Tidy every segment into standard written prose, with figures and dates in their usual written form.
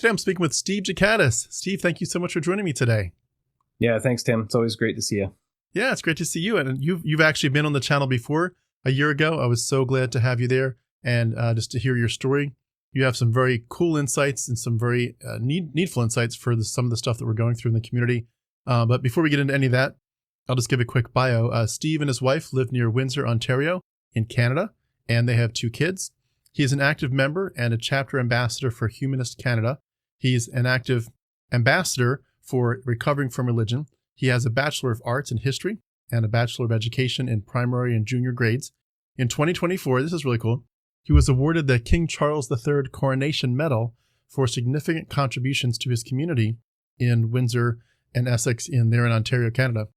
Today I'm speaking with Steve Ghikadis. Steve, thank you so much for joining me today. Yeah, thanks, Tim. It's always great to see you. Yeah, it's great to see you. And you've actually been on the channel before a year ago. I was so glad to have you there and just to hear your story. You have some very cool insights and some very needful insights for some of the stuff that we're going through in the community. But before we get into any of that, I'll just give a quick bio. Steve and his wife live near Windsor, Ontario in Canada, and they have 2 kids. He is an active member and a chapter ambassador for Humanist Canada. He's an active ambassador for Recovering from Religion. He has a Bachelor of Arts in History and a Bachelor of Education in primary and junior grades. In 2024, this is really cool, he was awarded the King Charles III Coronation Medal for significant contributions to his community in Windsor and Essex in Ontario, Canada.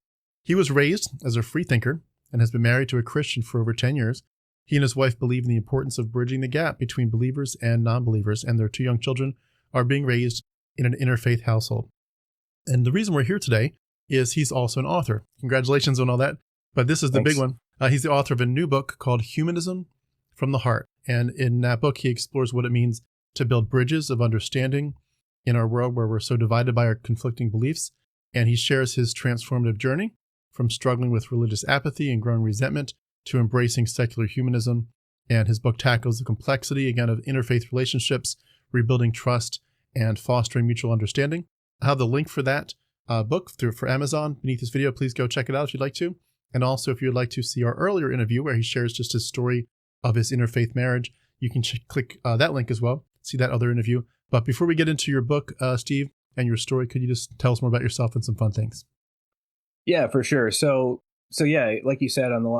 He was raised as a freethinker and has been married to a Christian for over 10 years. He and his wife believe in the importance of bridging the gap between believers and non-believers, and their 2 young children are being raised in an interfaith household. And the reason we're here today is he's also an author. Congratulations on all that. But this is the big one. He's the author of a new book called Humanism from the Heart. And in that book, he explores what it means to build bridges of understanding in our world where we're so divided by our conflicting beliefs. And he shares his transformative journey from struggling with religious apathy and growing resentment to embracing secular humanism. And his book tackles the complexity, again, of interfaith relationships, rebuilding trust, and fostering mutual understanding. I'll have the link for that book for Amazon beneath this video. Please go check it out if you'd like to. And also, if you'd like to see our earlier interview where he shares just his story of his interfaith marriage, you can click that link as well, see that other interview. But before we get into your book, Steve, and your story, could you just tell us more about yourself and some fun things? Yeah, for sure. So yeah, like you said on the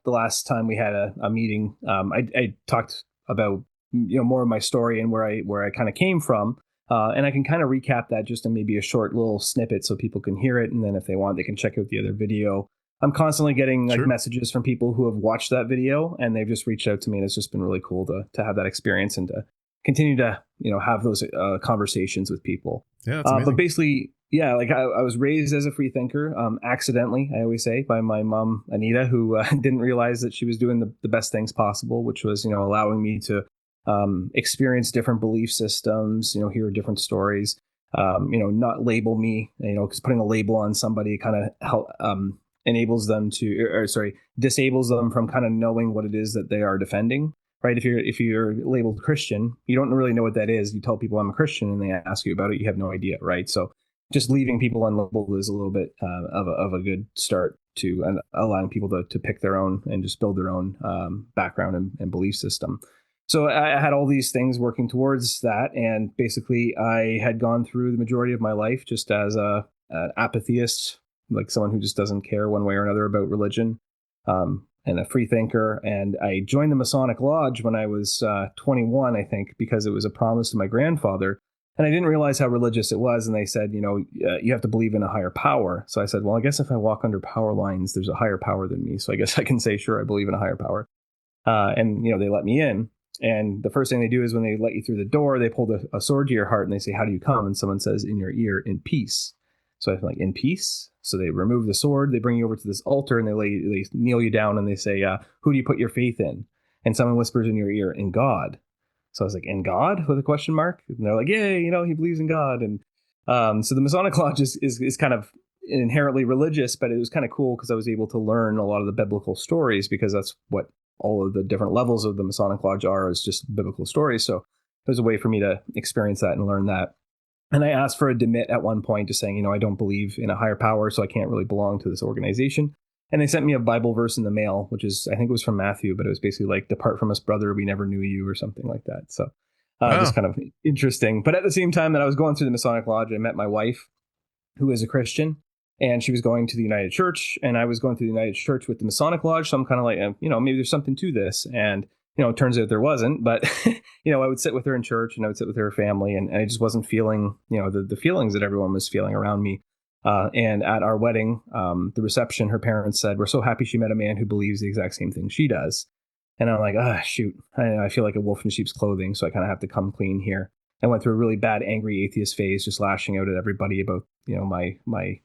last time we had a meeting, I talked about more of my story and where I kind of came from, and I can kind of recap that just in maybe a short little snippet so people can hear it, and then if they want, they can check out the other video. I'm constantly getting messages from people who have watched that video, and they've just reached out to me, and it's just been really cool to have that experience and to continue to have those conversations with people. Yeah, that's amazing. But basically, yeah, like I was raised as a free thinker, accidentally, I always say, by my mom, Anita, who didn't realize that she was doing the best things possible, which was, allowing me to experience different belief systems, hear different stories, not label me, because putting a label on somebody kind of enables them disables them from kind of knowing what it is that they are defending. Right. If you're labeled Christian, you don't really know what that is. You tell people I'm a Christian and they ask you about it. You have no idea. Right. So just leaving people unlabeled is a little bit of a good start to and allowing people to pick their own and just build their own background and belief system. So I had all these things working towards that. And basically, I had gone through the majority of my life just as an atheist, like someone who just doesn't care one way or another about religion. And a free thinker. And I joined the Masonic Lodge when I was 21, I think, because it was a promise to my grandfather. And I didn't realize how religious it was. And they said, you have to believe in a higher power. So I said, well, I guess if I walk under power lines, there's a higher power than me. So I guess I can say, sure, I believe in a higher power. And they let me in. And the first thing they do is when they let you through the door, they pull a sword to your heart and they say, how do you come? And someone says, in your ear, in peace. So I'm like, in peace? So they remove the sword, they bring you over to this altar, and they kneel you down, and they say, who do you put your faith in? And someone whispers in your ear, in God. So I was like, in God? With a question mark? And they're like, yeah, he believes in God. And so the Masonic Lodge is kind of inherently religious, but it was kind of cool because I was able to learn a lot of the biblical stories, because that's what all of the different levels of the Masonic Lodge are, is just biblical stories. So there's a way for me to experience that and learn that. And I asked for a demit at one point, just saying, I don't believe in a higher power, so I can't really belong to this organization. And they sent me a Bible verse in the mail, which is, I think it was from Matthew, but it was basically like, depart from us, brother, we never knew you, or something like that. So just kind of interesting. But at the same time that I was going through the Masonic Lodge, I met my wife, who is a Christian, and she was going to the United Church, and I was going to the United Church with the Masonic Lodge. So I'm kind of like, maybe there's something to this. And it turns out there wasn't, but, I would sit with her in church and I would sit with her family, and I just wasn't feeling, the feelings that everyone was feeling around me. And at our wedding, the reception, her parents said, we're so happy she met a man who believes the exact same thing she does. And I'm like, shoot, I feel like a wolf in sheep's clothing. So I kind of have to come clean here. I went through a really bad, angry atheist phase, just lashing out at everybody about, my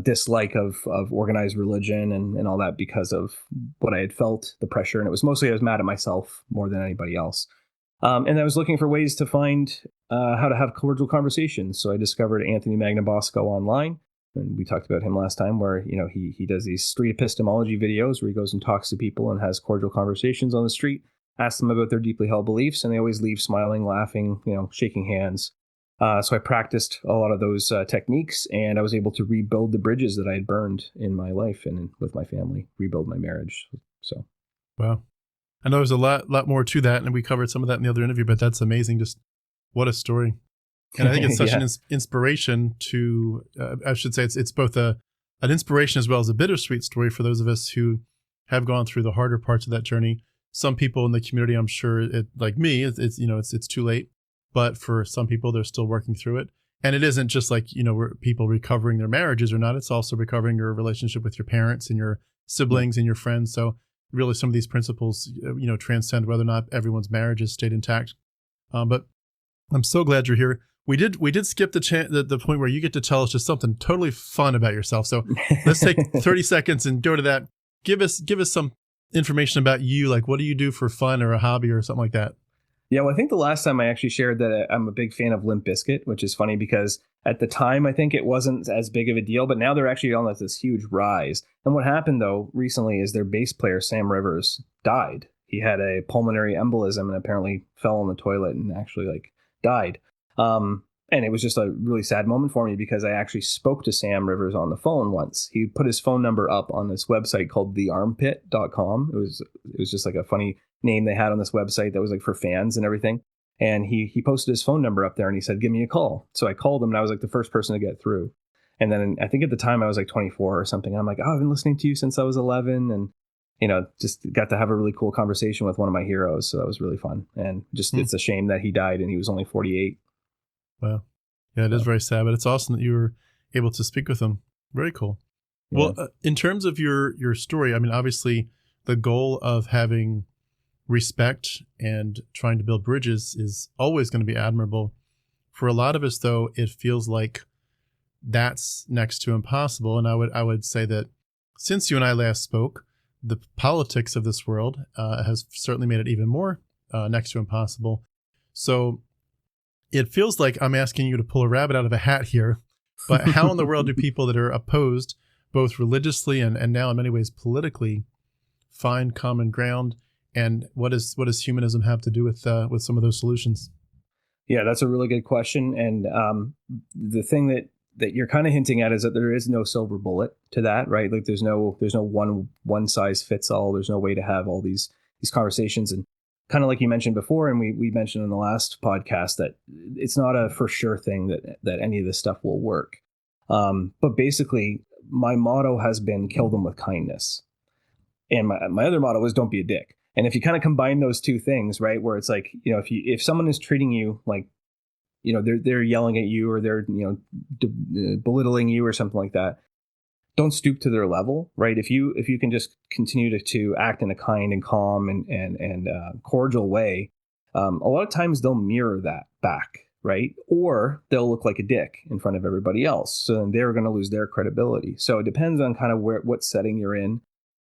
dislike of organized religion and all that, because of what I had felt, the pressure. And it was mostly I was mad at myself more than anybody else. And I was looking for ways to find how to have cordial conversations. So I discovered Anthony Magnabosco online, and we talked about him last time, where he does these street epistemology videos where he goes and talks to people and has cordial conversations on the street, asks them about their deeply held beliefs, and they always leave smiling, laughing, shaking hands. So I practiced a lot of those techniques, and I was able to rebuild the bridges that I had burned in my life and with my family, rebuild my marriage. So, wow. I know there's a lot more to that, and we covered some of that in the other interview, but that's amazing. Just what a story. And I think it's such an inspiration to, I should say, it's both an inspiration as well as a bittersweet story for those of us who have gone through the harder parts of that journey. Some people in the community, I'm sure, like me, it's too late. But for some people, they're still working through it. And it isn't just like, people recovering their marriages or not. It's also recovering your relationship with your parents and your siblings and your friends. So really some of these principles, transcend whether or not everyone's marriage has stayed intact. But I'm so glad you're here. We did skip the point where you get to tell us just something totally fun about yourself. So let's take 30 seconds and go to that. Give us some information about you. Like, what do you do for fun or a hobby or something like that? Yeah, well, I think the last time I actually shared that I'm a big fan of Limp Bizkit, which is funny because at the time I think it wasn't as big of a deal, but now they're actually on this huge rise. And what happened though recently is their bass player Sam Rivers died. He had a pulmonary embolism and apparently fell in the toilet and actually died. And it was just a really sad moment for me because I actually spoke to Sam Rivers on the phone once. He put his phone number up on this website called thearmpit.com. It was just like a funny name they had on this website that was like for fans and everything. And he posted his phone number up there and he said, give me a call. So I called him and I was like the first person to get through. And then I think at the time I was like 24 or something. And I'm like, oh, I've been listening to you since I was 11. And, just got to have a really cool conversation with one of my heroes. So that was really fun. And just it's a shame that he died and he was only 48. Wow. Yeah, it is very sad, but it's awesome that you were able to speak with him. Very cool. Yeah. Well, in terms of your story, I mean, obviously the goal of having respect and trying to build bridges is always going to be admirable. For a lot of us, though, it feels like that's next to impossible. And I would say that since you and I last spoke, the politics of this world has certainly made it even more next to impossible. So it feels like I'm asking you to pull a rabbit out of a hat here, but how in the world do people that are opposed, both religiously and now in many ways politically, find common ground? And what does humanism have to do with some of those solutions? Yeah, that's a really good question. And the thing that you're kind of hinting at is that there is no silver bullet to that, right? Like there's no one size fits all. There's no way to have all these conversations. And kind of like you mentioned before, and we mentioned in the last podcast, that it's not a for sure thing that any of this stuff will work. But basically, my motto has been kill them with kindness. And my other motto is don't be a dick. And if you kind of combine those two things, right, where it's like, if someone is treating you like, they're yelling at you or they're, belittling you or something like that, don't stoop to their level, right? If you can just continue to act in a kind and calm and cordial way, a lot of times they'll mirror that back, right? Or they'll look like a dick in front of everybody else. So then they're going to lose their credibility. So it depends on kind of what setting you're in,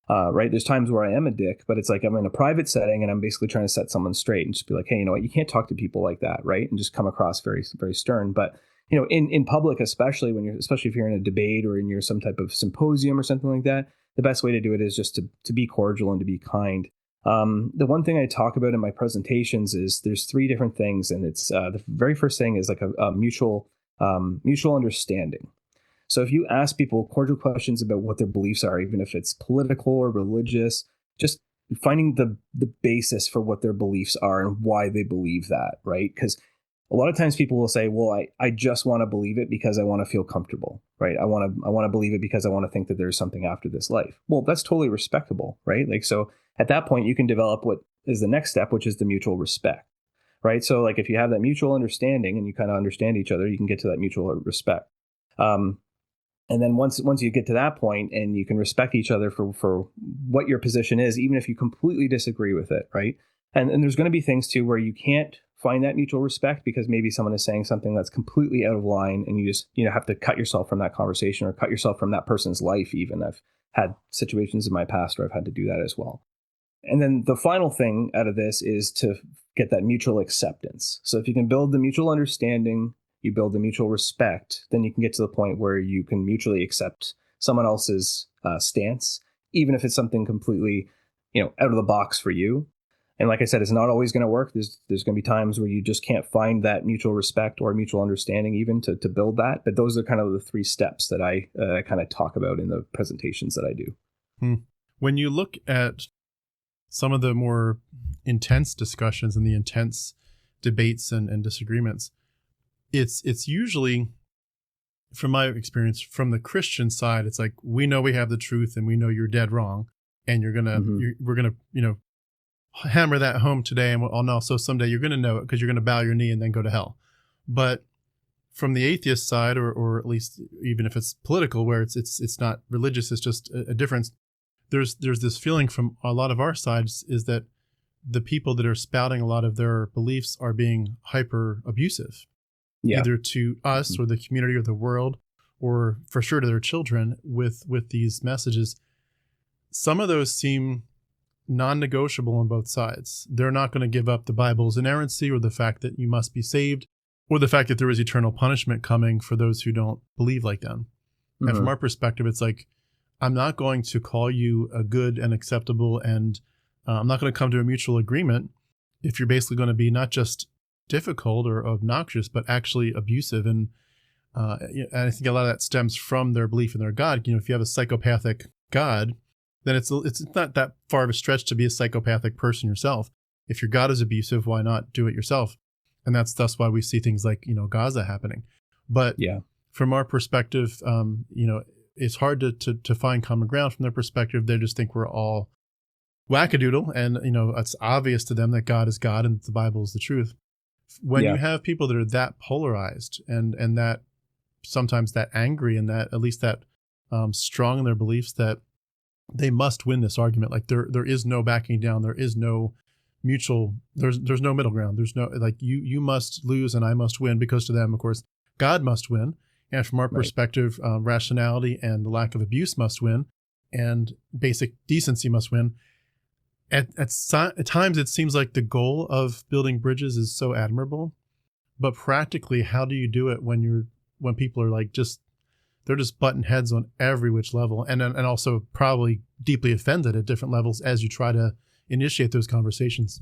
right? There's times where I am a dick, but it's like I'm in a private setting and I'm basically trying to set someone straight and just be like, hey, you know what? You can't talk to people like that, right? And just come across very, very stern. But in public, especially if you're in a debate or in your some type of symposium or something like that, the best way to do it is just to be cordial and to be kind. The one thing I talk about in my presentations is there's three different things, and it's the very first thing is like a mutual understanding. So if you ask people cordial questions about what their beliefs are, even if it's political or religious, just finding the basis for what their beliefs are and why they believe that, right? Because a lot of times people will say, well, I just want to believe it because I want to feel comfortable, right? I want to believe it because I want to think that there's something after this life. Well, that's totally respectable, right? Like, so at that point, you can develop what is the next step, which is the mutual respect, right? So like if you have that mutual understanding and you kind of understand each other, you can get to that mutual respect. And then once you get to that point and you can respect each other for what your position is, even if you completely disagree with it, right? And there's going to be things too where you can't find that mutual respect because maybe someone is saying something that's completely out of line and you just have to cut yourself from that conversation or cut yourself from that person's life. Even I've had situations in my past where I've had to do that as well. And then the final thing out of this is to get that mutual acceptance. So if you can build the mutual understanding, you build the mutual respect, then you can get to the point where you can mutually accept someone else's stance, even if it's something completely, out of the box for you. And like I said, it's not always going to work. There's going to be times where you just can't find that mutual respect or mutual understanding even to build that. But those are kind of the 3 steps that I kind of talk about in the presentations that I do. When you look at some of the more intense discussions and the intense debates and disagreements, it's usually, from my experience, from the Christian side, it's like, we know we have the truth and we know you're dead wrong, and we're gonna hammer that home today, and so someday you're gonna know it because you're gonna bow your knee and then go to hell. But from the atheist side, or at least even if it's political, where it's not religious, it's just a difference. There's this feeling from a lot of our sides is that the people that are spouting a lot of their beliefs are being hyper abusive, either to us or the community or the world, or for sure to their children with these messages. Some of those seem non-negotiable on both sides. They're not going to give up the Bible's inerrancy, or the fact that you must be saved, or the fact that there is eternal punishment coming for those who don't believe like them. And from our perspective, it's like, I'm not going to call you a good and acceptable, and I'm not going to come to a mutual agreement if you're basically going to be not just difficult or obnoxious, but actually abusive. And I think a lot of that stems from their belief in their God. If you have a psychopathic God, then it's not that far of a stretch to be a psychopathic person yourself. If your God is abusive, why not do it yourself? And that's why we see things like, Gaza happening. But from our perspective, it's hard to find common ground. From their perspective, they just think we're all wackadoodle, and it's obvious to them that God is God and that the Bible is the truth. When you have people that are that polarized and that sometimes that angry, and that at least that strong in their beliefs that they must win this argument, like there is no backing down, there is no mutual, there's no middle ground, there's no, like, you must lose and I must win, because to them, of course, God must win. And from our perspective, rationality and the lack of abuse must win, and basic decency must win. At times, it seems like the goal of building bridges is so admirable, but practically, how do you do it when people are like they're just butting heads on every which level, and also probably deeply offended at different levels as you try to initiate those conversations?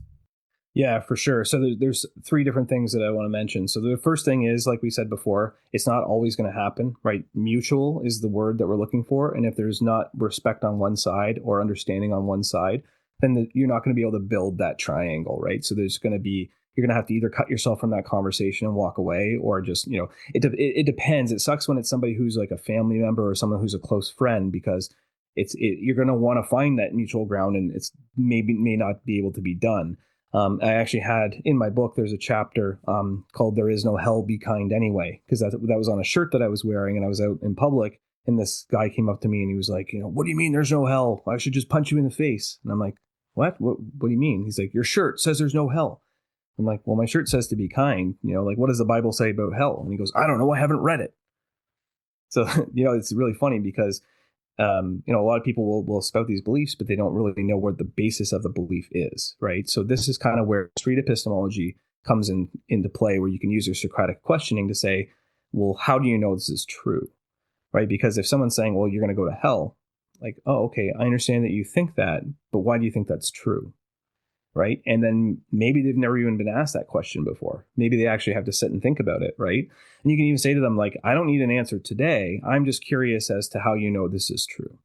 Yeah, for sure. So there's 3 different things that I want to mention. So the first thing is, like we said before, it's not always going to happen, right? Mutual is the word that we're looking for. And if there's not respect on one side or understanding on one side, then you're not going to be able to build that triangle, right? So you're going to have to either cut yourself from that conversation and walk away, or just, it depends. It sucks when it's somebody who's like a family member or someone who's a close friend, because you're going to want to find that mutual ground, and it's may not be able to be done. I actually had in my book, there's a chapter called "There Is No Hell, Be Kind Anyway," because that was on a shirt that I was wearing, and I was out in public, and this guy came up to me and he was like, "What do you mean there's no hell? I should just punch you in the face." And I'm like, What do you mean? He's like, "Your shirt says there's no hell." I'm like, "Well, my shirt says to be kind. Like, what does the Bible say about hell?" And he goes, "I don't know. I haven't read it." So, it's really funny because a lot of people will spout these beliefs, but they don't really know what the basis of the belief is, right? So this is kind of where street epistemology comes into play, where you can use your Socratic questioning to say, well, how do you know this is true, right? Because if someone's saying, well, you're going to go to hell, like, oh, okay, I understand that you think that, but why do you think that's true? Right. And then maybe they've never even been asked that question before. Maybe they actually have to sit and think about it. Right. And you can even say to them, like, I don't need an answer today. I'm just curious as to how you know this is true.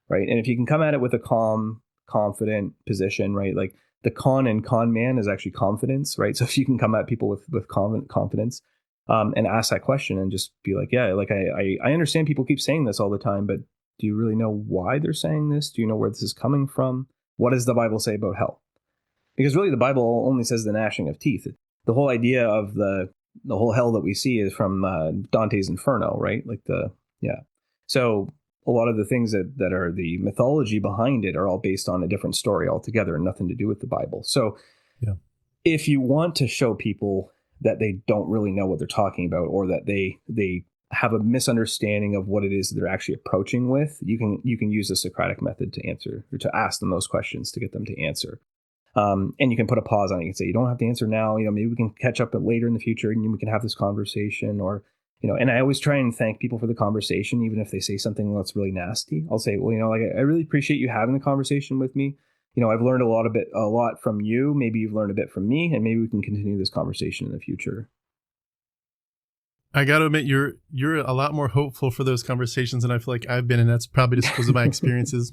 Right. And if you can come at it with a calm, confident position, right, like the con and con man is actually confidence. Right. So if you can come at people with confidence and ask that question and just be like, yeah, like I understand people keep saying this all the time, but do you really know why they're saying this? Do you know where this is coming from? What does the Bible say about hell? Because really, the Bible only says the gnashing of teeth. The whole idea of the whole hell that we see is from Dante's Inferno, right? So a lot of the things that are the mythology behind it are all based on a different story altogether and nothing to do with the Bible. So if you want to show people that they don't really know what they're talking about, or that they have a misunderstanding of what it is that they're actually approaching with, you can use the Socratic method to answer, or to ask them those questions to get them to answer. And you can put a pause on it. You can say, you don't have to answer now. Maybe we can catch up later in the future and we can have this conversation. Or, and I always try and thank people for the conversation, even if they say something that's really nasty. I'll say, well, like, I really appreciate you having the conversation with me. I've learned a lot from you. Maybe you've learned a bit from me, and maybe we can continue this conversation in the future. I got to admit, you're a lot more hopeful for those conversations than I feel like I've been, and that's probably just because of my experiences.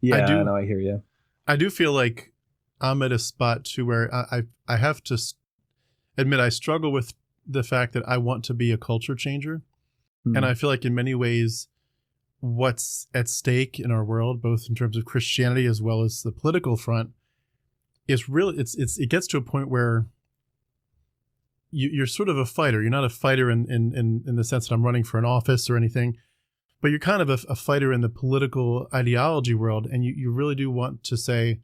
Yeah, I know. I hear you. I do feel like I'm at a spot too where I have to admit I struggle with the fact that I want to be a culture changer, and I feel like in many ways, what's at stake in our world, both in terms of Christianity as well as the political front, is really it gets to a point where you're sort of a fighter. You're not a fighter in the sense that I'm running for an office or anything, but you're kind of a fighter in the political ideology world. And you really do want to say,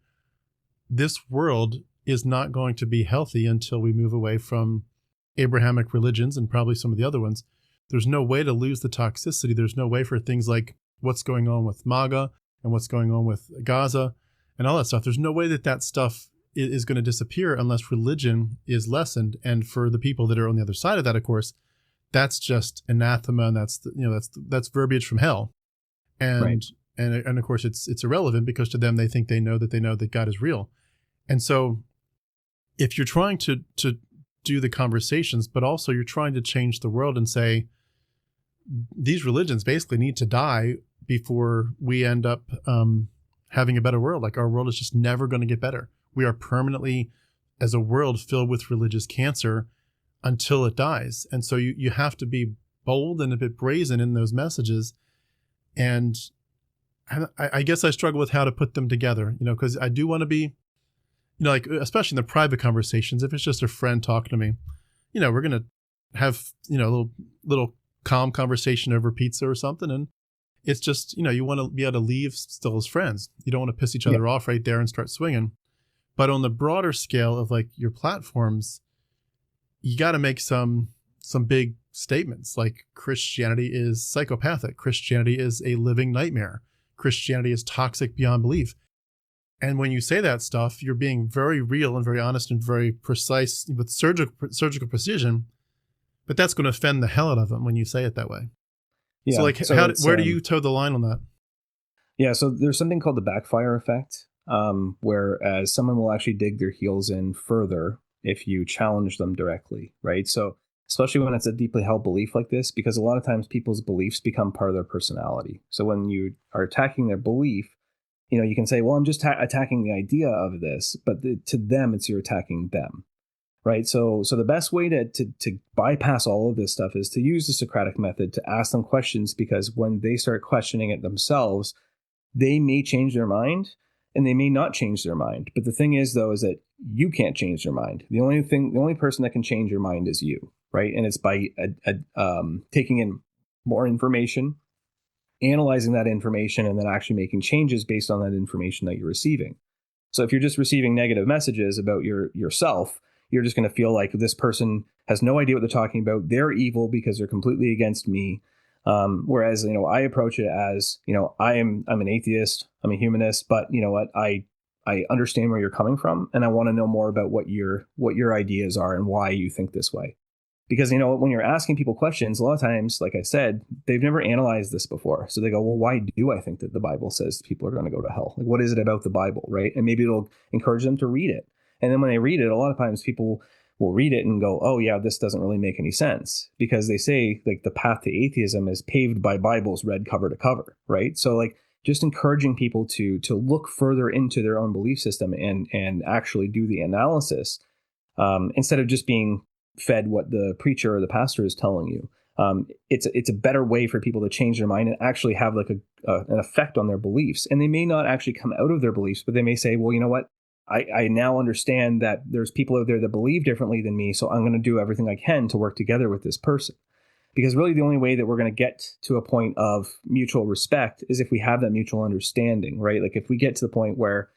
this world is not going to be healthy until we move away from Abrahamic religions and probably some of the other ones. There's no way to lose the toxicity. There's no way for things like what's going on with MAGA and what's going on with Gaza and all that stuff. There's no way that stuff is going to disappear unless religion is lessened. And for the people that are on the other side of that, of course, that's just anathema, and that's verbiage from hell. And right. and of course it's irrelevant, because to them they think they know that God is real. And so if you're trying to do the conversations, but also you're trying to change the world and say these religions basically need to die before we end up having a better world. Like, our world is just never going to get better. We are permanently, as a world, filled with religious cancer until it dies. And so you have to be bold and a bit brazen in those messages. And I guess I struggle with how to put them together, because I do want to be, like, especially in the private conversations, if it's just a friend talking to me, we're going to have, a little calm conversation over pizza or something. And it's just, you want to be able to leave still as friends. You don't want to piss each other off right there and start swinging. But on the broader scale of like your platforms, you got to make some big statements, like Christianity is psychopathic. Christianity is a living nightmare. Christianity is toxic beyond belief. And when you say that stuff, you're being very real and very honest and very precise with surgical precision. But that's going to offend the hell out of them when you say it that way. Yeah. So where do you toe the line on that? Yeah. So there's something called the backfire effect, whereas someone will actually dig their heels in further if you challenge them directly, right? So especially when it's a deeply held belief like this, because a lot of times people's beliefs become part of their personality. So when you are attacking their belief, you can say, well, I'm just attacking the idea of this, but to them, you're attacking them, right? So the best way to bypass all of this stuff is to use the Socratic method, to ask them questions, because when they start questioning it themselves, they may change their mind and they may not change their mind. But the thing is, though, is that you can't change their mind. The only person that can change your mind is you, right? And it's by taking in more information, analyzing that information, and then actually making changes based on that information that you're receiving. So if you're just receiving negative messages about yourself, you're just going to feel like this person has no idea what they're talking about. They're evil because they're completely against me. Whereas, I approach it as, I'm an atheist, I'm a humanist, but you know what, I understand where you're coming from, and I want to know more about what your ideas are and why you think this way. Because, when you're asking people questions, a lot of times, like I said, they've never analyzed this before. So they go, well, why do I think that the Bible says people are going to go to hell? Like, what is it about the Bible, right? And maybe it'll encourage them to read it. And then when they read it, a lot of times people will read it and go, oh yeah, this doesn't really make any sense, because they say like the path to atheism is paved by Bibles read cover to cover, right? So like just encouraging people to look further into their own belief system and actually do the analysis, instead of just being fed what the preacher or the pastor is telling you. It's a better way for people to change their mind and actually have like an effect on their beliefs. And they may not actually come out of their beliefs, but they may say, well, you know what? I now understand that there's people out there that believe differently than me, so I'm going to do everything I can to work together with this person. Because really the only way that we're going to get to a point of mutual respect is if we have that mutual understanding, right? Like if we get to the point where,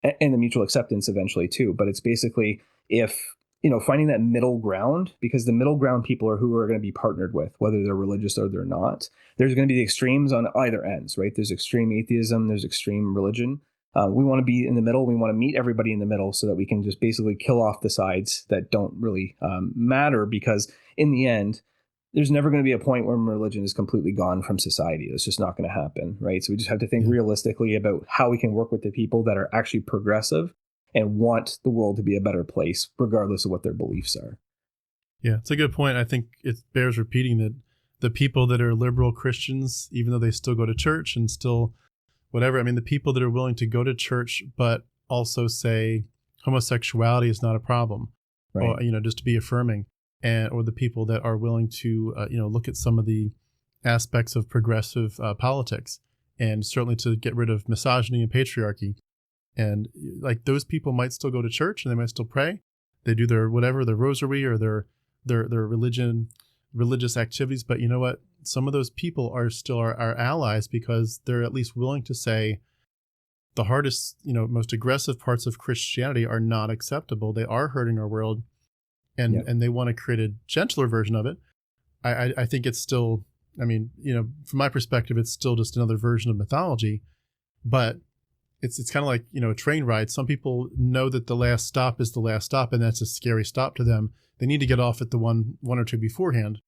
and the mutual acceptance eventually too, but it's basically if, finding that middle ground, because the middle ground people are who are going to be partnered with, whether they're religious or they're not. There's going to be the extremes on either ends, right? There's extreme atheism, there's extreme religion. We want to be in the middle. We want to meet everybody in the middle so that we can just basically kill off the sides that don't really matter, because in the end, there's never going to be a point where religion is completely gone from society. It's just not going to happen, right? So we just have to think realistically about how we can work with the people that are actually progressive and want the world to be a better place, regardless of what their beliefs are. Yeah, it's a good point. I think it bears repeating that the people that are liberal Christians, even though they still go to church and still whatever, I mean, the people that are willing to go to church but also say homosexuality is not a problem, right, or, just to be affirming, or the people that are willing to, look at some of the aspects of progressive politics, and certainly to get rid of misogyny and patriarchy. And like those people might still go to church and they might still pray. They do their rosary or their religious activities. But you know what? Some of those people are still our allies, because they're at least willing to say the hardest, most aggressive parts of Christianity are not acceptable. They are hurting our world, and they want to create a gentler version of it. I think it's still, from my perspective, it's still just another version of mythology, but it's kind of like, a train ride. Some people know that the last stop is the last stop, and that's a scary stop to them. They need to get off at the one or two beforehand.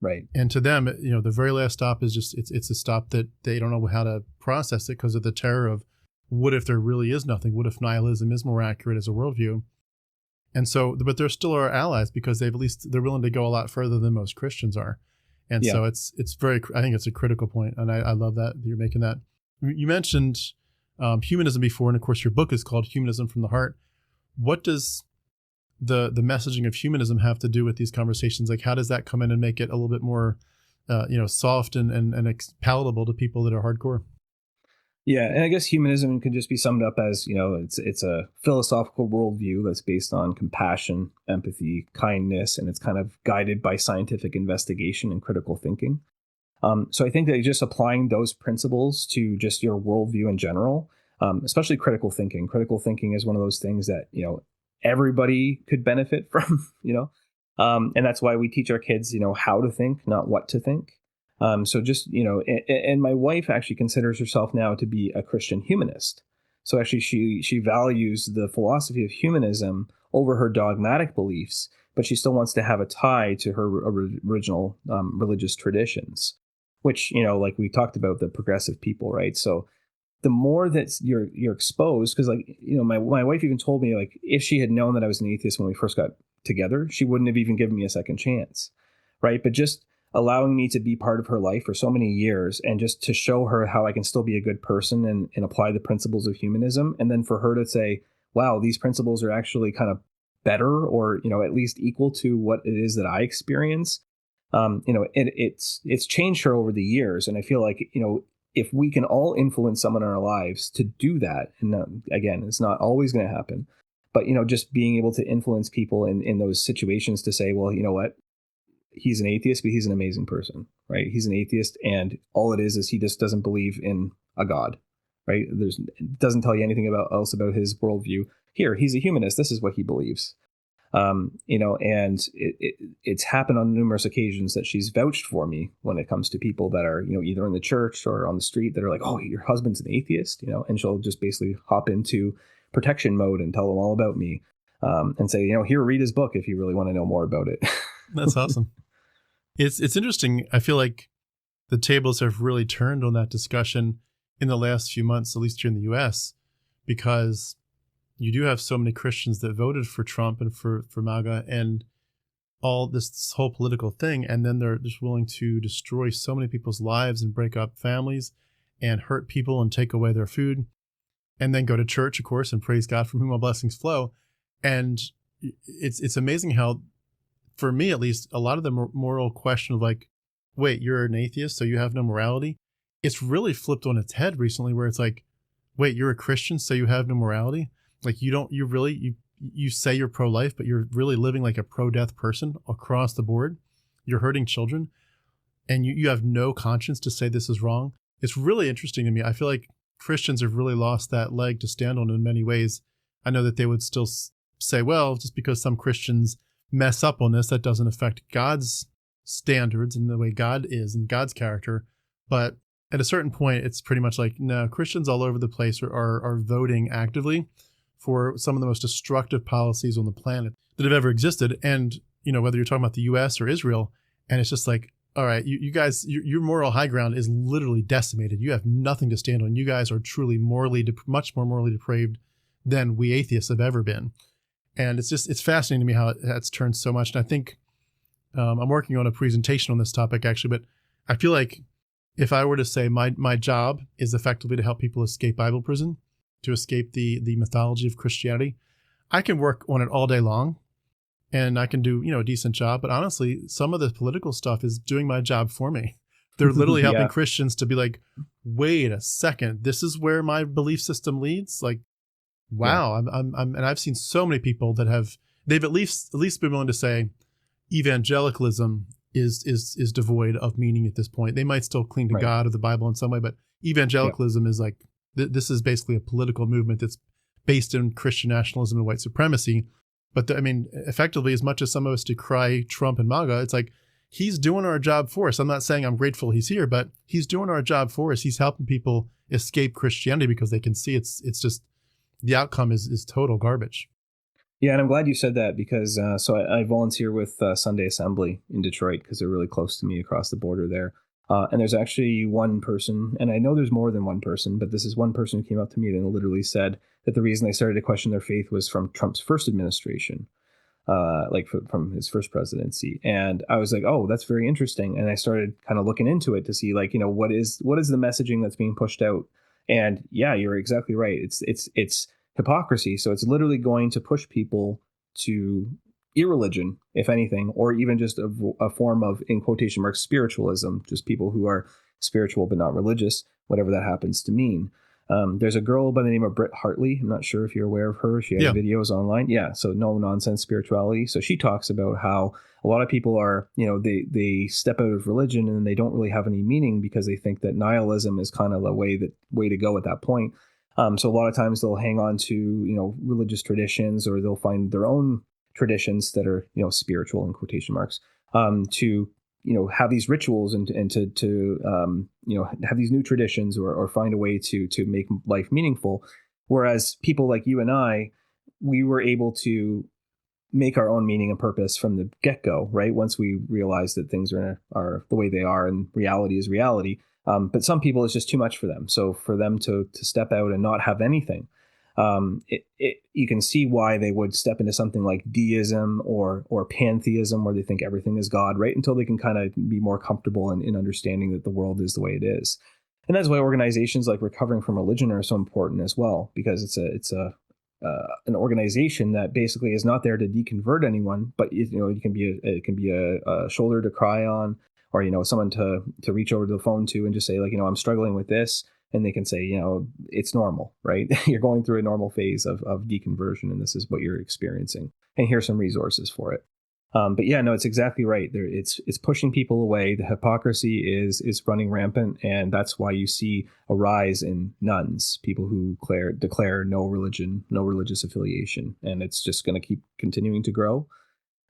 Right. And to them, the very last stop is just, it's a stop that they don't know how to process it because of the terror of what if there really is nothing? What if nihilism is more accurate as a worldview? And so, but they're still our allies, because they're willing to go a lot further than most Christians are. And so I think it's a critical point. And I love that you're making that. You mentioned humanism before, and of course your book is called Humanism from the Heart. What does the messaging of humanism have to do with these conversations? Like, how does that come in and make it a little bit more, soft and palatable to people that are hardcore? Yeah, and I guess humanism can just be summed up as, it's a philosophical worldview that's based on compassion, empathy, kindness, and it's kind of guided by scientific investigation and critical thinking. So I think that just applying those principles to just your worldview in general, especially critical thinking. Critical thinking is one of those things that, everybody could benefit from, and that's why we teach our kids, how to think, not what to think. So just, and my wife actually considers herself now to be a Christian humanist. So actually she values the philosophy of humanism over her dogmatic beliefs, but she still wants to have a tie to her original religious traditions, which, like we talked about, the progressive people, right? So the more that you're exposed, because my wife even told me, like, if she had known that I was an atheist when we first got together, she wouldn't have even given me a second chance, right? But just allowing me to be part of her life for so many years, and just to show her how I can still be a good person and apply the principles of humanism, and then for her to say, wow, these principles are actually kind of better, or at least equal to what it is that I experience. It's changed her over the years, and I feel like if we can all influence someone in our lives to do that, and again, it's not always going to happen, but just being able to influence people in those situations to say, well, you know what, he's an atheist, but he's an amazing person, right? He's an atheist, and all it is he just doesn't believe in a God, right? It doesn't tell you anything else about his worldview. Here, he's a humanist. This is what he believes. And it's happened on numerous occasions that she's vouched for me when it comes to people that are, either in the church or on the street, that are like, oh, your husband's an atheist, and she'll just basically hop into protection mode and tell them all about me, and say, here, read his book if you really want to know more about it. That's awesome. It's interesting. I feel like the tables have really turned on that discussion in the last few months, at least here in the US, because you do have so many Christians that voted for Trump and for MAGA and all this whole political thing. And then they're just willing to destroy so many people's lives and break up families and hurt people and take away their food, and then go to church, of course, and praise God from whom all blessings flow. And it's amazing how, for me at least, a lot of the moral question of like, wait, you're an atheist, so you have no morality. It's really flipped on its head recently, where it's like, wait, you're a Christian, so you have no morality? Like you say you're pro-life, but you're really living like a pro-death person across the board. You're hurting children, and you have no conscience to say this is wrong. It's really interesting to me. I feel like Christians have really lost that leg to stand on in many ways. I know that they would still say, well, just because some Christians mess up on this, that doesn't affect God's standards and the way God is and God's character. But at a certain point, it's pretty much like, no, Christians all over the place are voting actively for some of the most destructive policies on the planet that have ever existed. And, whether you're talking about the US or Israel, and it's just like, all right, you guys, your moral high ground is literally decimated. You have nothing to stand on. You guys are truly much more morally depraved than we atheists have ever been. And it's fascinating to me how that's turned so much. And I think I'm working on a presentation on this topic actually, but I feel like if I were to say my job is effectively to help people escape Bible prison, to escape the mythology of Christianity, I can work on it all day long and I can do, a decent job. But honestly, some of the political stuff is doing my job for me. They're literally helping Christians to be like, wait a second, this is where my belief system leads. Like, wow. And I've seen so many people that they've at least been willing to say evangelicalism is devoid of meaning at this point. They might still cling to God or the Bible in some way, but evangelicalism is like, this is basically a political movement that's based in Christian nationalism and white supremacy. But effectively, as much as some of us decry Trump and MAGA, it's like, he's doing our job for us. I'm not saying I'm grateful he's here, but he's doing our job for us. He's helping people escape Christianity because they can see it's just, the outcome is total garbage. Yeah, and I'm glad you said that because I volunteer with Sunday Assembly in Detroit because they're really close to me across the border there. And there's actually one person, and I know there's more than one person, but this is one person who came up to me and literally said that the reason they started to question their faith was from Trump's first administration, from his first presidency. And I was like, oh, that's very interesting. And I started kind of looking into it to see, what is the messaging that's being pushed out? And yeah, you're exactly right. It's hypocrisy. So it's literally going to push people to irreligion, if anything, or even just a form of, in quotation marks, spiritualism, just people who are spiritual but not religious, whatever that happens to mean. There's a girl by the name of Britt Hartley. I'm not sure if you're aware of her. She has videos online. Yeah, so no nonsense spirituality. So she talks about how a lot of people are, they step out of religion and they don't really have any meaning because they think that nihilism is kind of the way to go at that point. So a lot of times they'll hang on to, religious traditions, or they'll find their own traditions that are, spiritual in quotation marks, to, have these rituals and to have these new traditions or find a way to make life meaningful. Whereas people like you and I, we were able to make our own meaning and purpose from the get-go, right? Once we realize that things are the way they are and reality is reality. But some people, it's just too much for them. So for them to step out and not have anything, you can see why they would step into something like deism or pantheism, where they think everything is God, right? Until they can kind of be more comfortable in understanding that the world is the way it is. And that's why organizations like Recovering from Religion are so important as well, because it's an organization that basically is not there to deconvert anyone, but it can be a shoulder to cry on, or someone to reach over to the phone to and just say, I'm struggling with this. And they can say, it's normal, right? You're going through a normal phase of deconversion, and this is what you're experiencing. And here's some resources for it. But yeah, no, it's exactly right. It's pushing people away. The hypocrisy is running rampant, and that's why you see a rise in nuns, people who declare no religion, no religious affiliation, and it's just going to keep continuing to grow.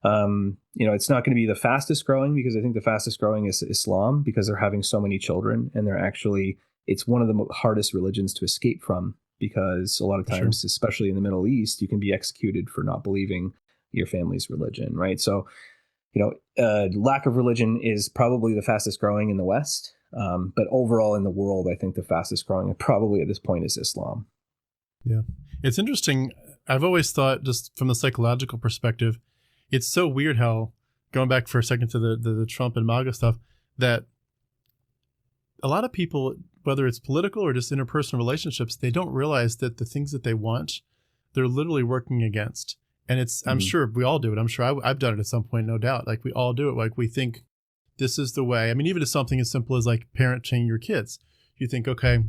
It's not going to be the fastest growing, because I think the fastest growing is Islam, because they're having so many children, and it's one of the hardest religions to escape from, because a lot of times, especially in the Middle East, you can be executed for not believing your family's religion, right? So, lack of religion is probably the fastest growing in the West. But overall in the world, I think the fastest growing probably at this point is Islam. Yeah. It's interesting. I've always thought, just from the psychological perspective, it's so weird how, going back for a second to the Trump and MAGA stuff, that a lot of people, whether it's political or just interpersonal relationships, they don't realize that the things that they want, they're literally working against. And I'm sure we all do it. I'm sure I've done it at some point, no doubt. Like, we all do it. Like, we think this is the way. I mean, even to something as simple as like parenting your kids. You think, okay,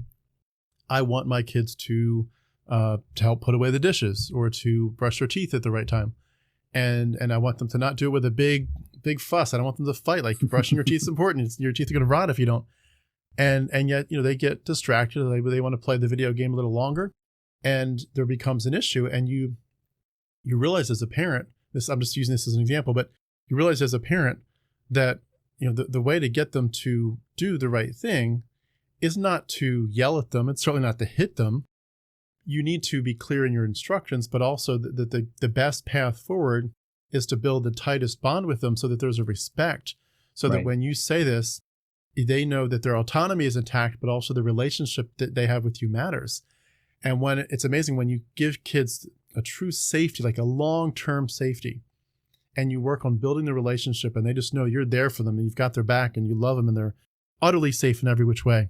I want my kids to help put away the dishes or to brush their teeth at the right time. And I want them to not do it with a big fuss. I don't want them to fight. Like, brushing your teeth is important. Your teeth are going to rot if you don't. And yet, they get distracted. They want to play the video game a little longer, and there becomes an issue. And you realize as a parent, I'm just using this as an example, but you realize as a parent that, the way to get them to do the right thing is not to yell at them. It's certainly not to hit them. You need to be clear in your instructions, but also that the best path forward is to build the tightest bond with them so that there's a respect, so that when you say this, they know that their autonomy is intact, but also the relationship that they have with you matters. And when it's amazing when you give kids a true safety, like a long-term safety, and you work on building the relationship and they just know you're there for them and you've got their back and you love them and they're utterly safe in every which way.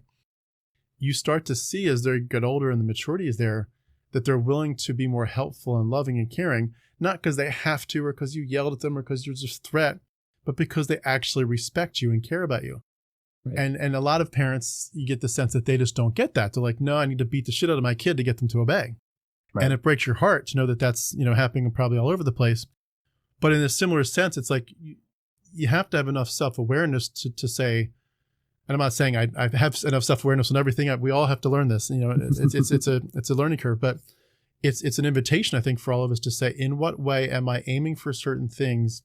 You start to see as they get older and the maturity is there, that they're willing to be more helpful and loving and caring, not because they have to or because you yelled at them or because you're just a threat, but because they actually respect you and care about you. Right. And a lot of parents, you get the sense that they just don't get that. They're like, no, I need to beat the shit out of my kid to get them to obey. Right. And it breaks your heart to know that that's, happening probably all over the place. But in a similar sense, it's like you have to have enough self-awareness to say, and I'm not saying I have enough self-awareness on everything. We all have to learn this. It's a learning curve, but it's an invitation, I think, for all of us to say, in what way am I aiming for certain things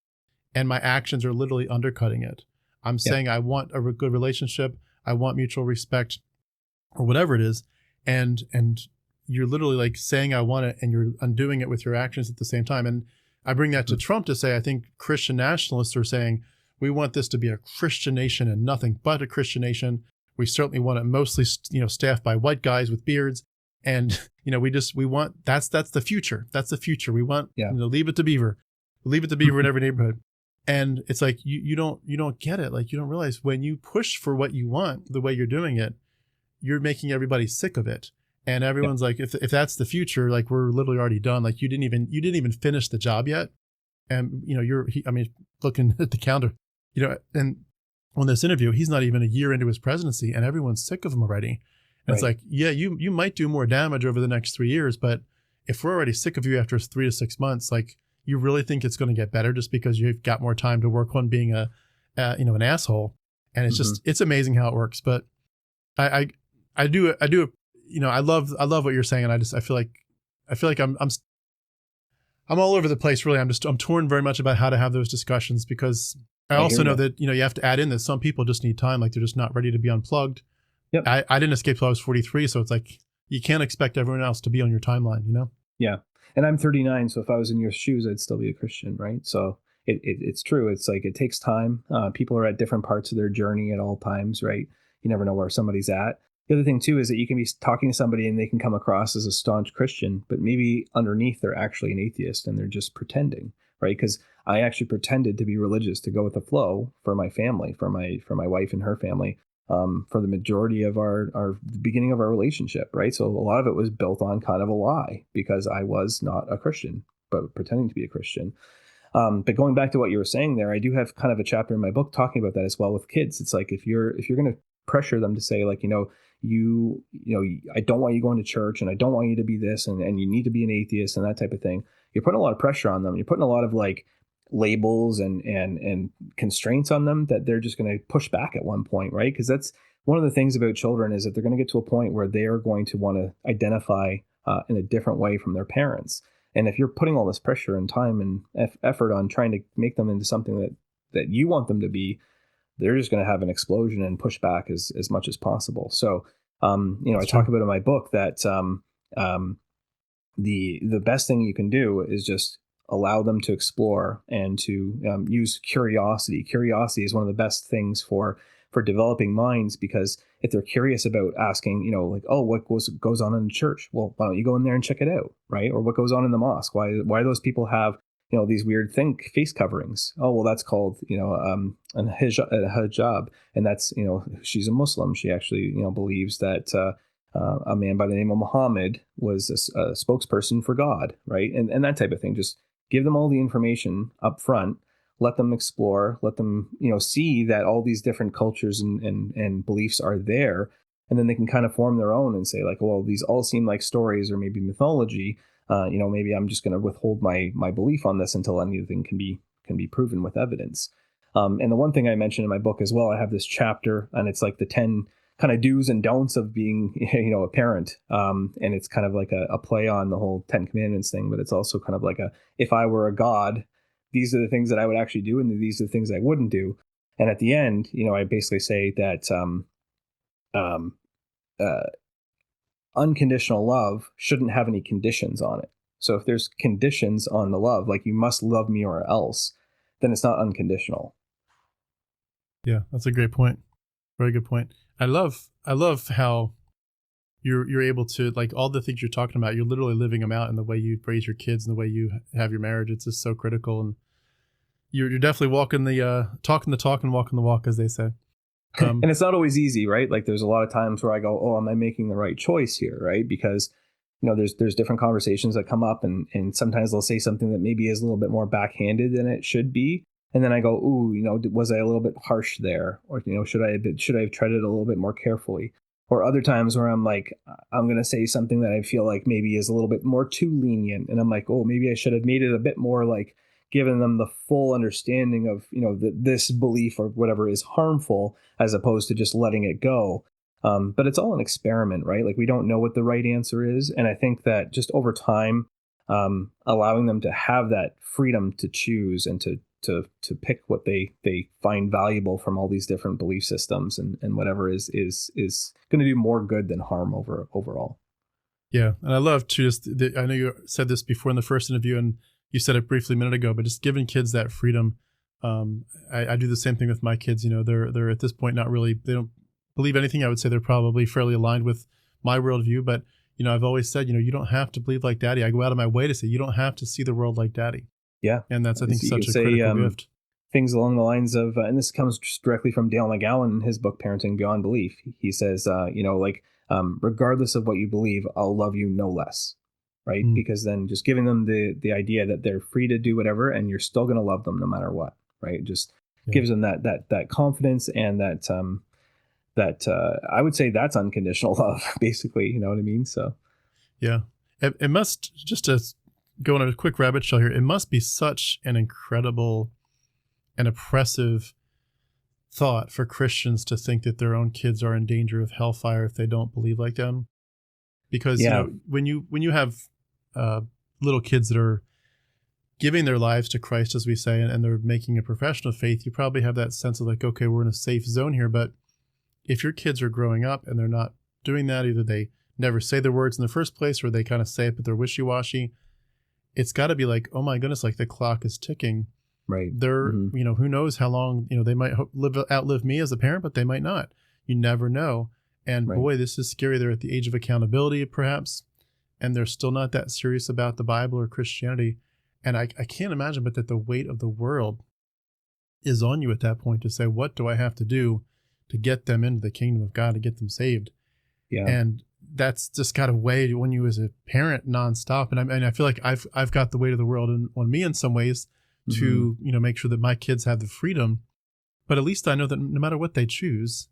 and my actions are literally undercutting it? I'm saying I want a good relationship. I want mutual respect or whatever it is. And you're literally like saying I want it and you're undoing it with your actions at the same time. And I bring that to Trump to say, I think Christian nationalists are saying, we want this to be a Christian nation and nothing but a Christian nation. We certainly want it mostly, staffed by white guys with beards. And, we want, that's the future. That's the future. We want, leave it to Beaver. Leave it to Beaver in every neighborhood. And it's like, you don't get it. Like, you don't realize when you push for what you want, the way you're doing it, you're making everybody sick of it. And everyone's like, if that's the future, like we're literally already done. Like you didn't even finish the job yet. And, looking at the calendar, and on this interview, he's not even a year into his presidency and everyone's sick of him already. And it's like, yeah, you might do more damage over the next 3 years, but if we're already sick of you after 3 to 6 months, like you really think it's going to get better just because you've got more time to work on being an asshole. And it's just, it's amazing how it works. But I love what you're saying. And I feel like I'm all over the place, really. I'm torn very much about how to have those discussions because I also know that, you have to add in that some people just need time. Like they're just not ready to be unplugged. Yep. I didn't escape till I was 43. So it's like, you can't expect everyone else to be on your timeline, Yeah. And I'm 39. So if I was in your shoes, I'd still be a Christian. Right. So it's true. It's like, it takes time. People are at different parts of their journey at all times. Right. You never know where somebody's at. The other thing too, is that you can be talking to somebody and they can come across as a staunch Christian, but maybe underneath they're actually an atheist and they're just pretending. Right. Because I actually pretended to be religious to go with the flow for my family, for my wife and her family, for the majority of our beginning of our relationship. Right. So a lot of it was built on kind of a lie because I was not a Christian, but pretending to be a Christian. But going back to what you were saying there, I do have kind of a chapter in my book talking about that as well with kids. It's like, if you're going to pressure them to say like, I don't want you going to church and I don't want you to be this and you need to be an atheist and that type of thing. You're putting a lot of pressure on them. You're putting a lot of like labels and constraints on them that they're just going to push back at one point, right? Because that's one of the things about children is that they're going to get to a point where they are going to want to identify in a different way from their parents. And if you're putting all this pressure and time and effort on trying to make them into something that you want them to be, they're just going to have an explosion and push back as much as possible. So, I talk about in my book that the best thing you can do is just allow them to explore and to use curiosity. Curiosity is one of the best things for developing minds, because if they're curious about asking, like, oh, what goes on in the church? Well, why don't you go in there and check it out, right? Or what goes on in the mosque? Why those people have these weird face coverings? Oh, well, that's called a hijab, and that's she's a Muslim. She actually believes that a man by the name of Muhammad was a spokesperson for God, right? And that type of thing. Just give them all the information up front. Let them explore. Let them see that all these different cultures and beliefs are there, and then they can kind of form their own and say like, well, these all seem like stories or maybe mythology. Maybe I'm just going to withhold my belief on this until anything can be proven with evidence. And the one thing I mentioned in my book as well, I have this chapter, and it's like the 10 kind of do's and don'ts of being, a parent. And it's kind of like a play on the whole 10 Commandments thing, but it's also kind of like if I were a God, these are the things that I would actually do, and these are the things I wouldn't do. And at the end, I basically say that uh, unconditional love shouldn't have any conditions on it. So if there's conditions on the love, like you must love me or else, then it's not unconditional. Yeah, that's a great point. Very good point. I love how you're able to, like, all the things you're talking about, you're literally living them out in the way you raise your kids and the way you have your marriage. It's just so critical, and you're definitely walking talking the talk and walking the walk, as they say. And it's not always easy, right? Like there's a lot of times where I go, oh, am I making the right choice here, right? Because there's different conversations that come up, and sometimes they'll say something that maybe is a little bit more backhanded than it should be. And then I go, ooh, was I a little bit harsh there? Or, should I have treaded a little bit more carefully? Or other times where I'm like, I'm going to say something that I feel like maybe is a little bit more too lenient. And I'm like, oh, maybe I should have made it a bit more like giving them the full understanding of, that this belief or whatever is harmful, as opposed to just letting it go. But it's all an experiment, right? Like we don't know what the right answer is. And I think that just over time, allowing them to have that freedom to choose and to pick what they find valuable from all these different belief systems and whatever is going to do more good than harm overall. Yeah. And I love to I know you said this before in the first interview, and you said it briefly a minute ago, but just giving kids that freedom. I do the same thing with my kids. They're at this point, they don't believe anything. I would say they're probably fairly aligned with my worldview, but I've always said, you don't have to believe like daddy. I go out of my way to say, you don't have to see the world like daddy. Yeah. And that's, I think, such a critical gift. Things along the lines of, and this comes directly from Dale McGowan in his book, Parenting Beyond Belief. He says, regardless of what you believe, I'll love you no less. Right. Because then just giving them the idea that they're free to do whatever, and you're still going to love them no matter what. Right. Just gives them that confidence, and that I would say that's unconditional love, basically. You know what I mean? So. Yeah. It must, just to go on a quick rabbit trail here, it must be such an incredible and oppressive thought for Christians to think that their own kids are in danger of hellfire if they don't believe like them. Because when you have little kids that are giving their lives to Christ, as we say, and they're making a profession of faith, you probably have that sense of like, okay, we're in a safe zone here. But if your kids are growing up and they're not doing that, either they never say the words in the first place, or they kind of say it but they're wishy-washy, it's got to be like, oh my goodness, like the clock is ticking. Right. They're, who knows how long, they might outlive me as a parent, but they might not. You never know. And boy, this is scary. They're at the age of accountability, perhaps, and they're still not that serious about the Bible or Christianity. And I can't imagine but that the weight of the world is on you at that point to say, what do I have to do to get them into the kingdom of God, to get them saved? Yeah. And that's just got to weigh on you as a parent nonstop. And I feel like I've got the weight of the world on me in some ways to, make sure that my kids have the freedom. But at least I know that no matter what they choose,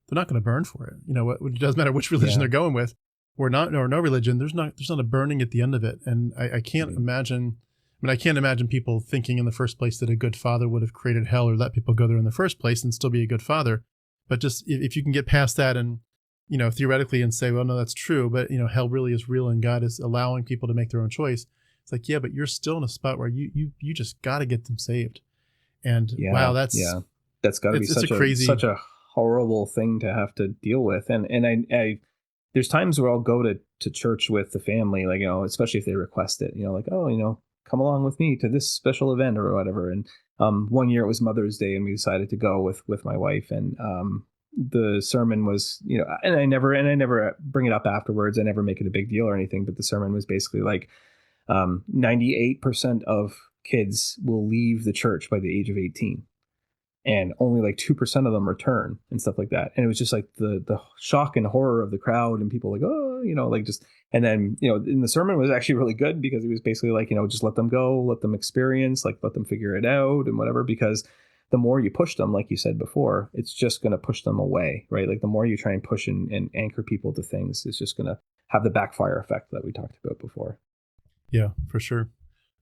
they're not going to burn for it. It doesn't matter which religion they're going with or not, or no religion. There's not a burning at the end of it. And I can't imagine. I can't imagine people thinking in the first place that a good father would have created hell or let people go there in the first place and still be a good father. But just if you can get past that and, theoretically, and say, well, no, that's true, but, hell really is real and God is allowing people to make their own choice. It's like, yeah, but you're still in a spot where you just got to get them saved. And wow, that's got to be such a horrible thing to have to deal with. And I there's times where I'll go to church with the family, like, especially if they request it, like, oh, come along with me to this special event or whatever. And one year it was Mother's Day, and we decided to go with my wife, and the sermon was, and I never bring it up afterwards. I never make it a big deal or anything, but the sermon was basically like 98% of kids will leave the church by the age of 18. And only like 2% of them return and stuff like that. And it was just like the shock and horror of the crowd, and people like, oh, and then, and the sermon was actually really good, because it was basically like, just let them go, let them experience, like let them figure it out and whatever, because the more you push them, like you said before, it's just going to push them away, right? Like the more you try and push and anchor people to things, it's just going to have the backfire effect that we talked about before. Yeah, for sure.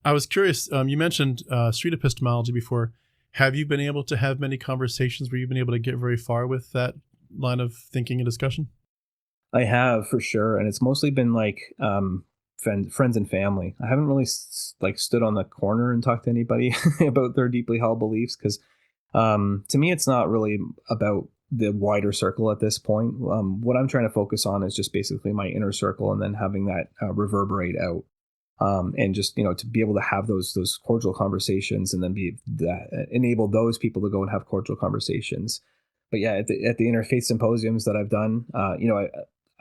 I was curious, you mentioned street epistemology before. Have you been able to have many conversations where you've been able to get very far with that line of thinking and discussion? I have, for sure. And it's mostly been like friends and family. I haven't really stood on the corner and talked to anybody about their deeply held beliefs, because to me, it's not really about the wider circle at this point. What I'm trying to focus on is just basically my inner circle, and then having that reverberate out, and just to be able to have those cordial conversations, and then enable those people to go and have cordial conversations. But yeah, at the interfaith symposiums that I've done,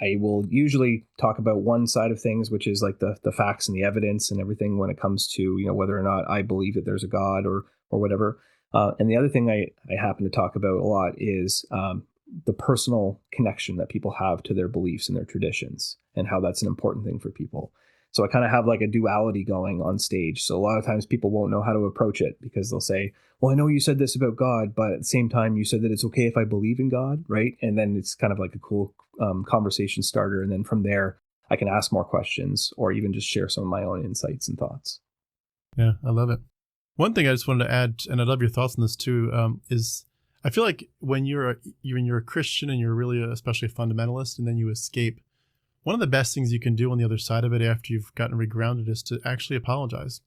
I will usually talk about one side of things, which is like the facts and the evidence and everything when it comes to whether or not I believe that there's a God or whatever. And the other thing I happen to talk about a lot is the personal connection that people have to their beliefs and their traditions, and how that's an important thing for people. So I kind of have like a duality going on stage. So a lot of times people won't know how to approach it, because they'll say, well, I know you said this about God, but at the same time you said that it's okay if I believe in God, right? And then it's kind of like a cool conversation starter. And then from there, I can ask more questions, or even just share some of my own insights and thoughts. Yeah, I love it. One thing I just wanted to add, and I'd love your thoughts on this too, is I feel like when you're a Christian and you're really especially a fundamentalist, and then you escape, one of the best things you can do on the other side of it after you've gotten regrounded is to actually apologize.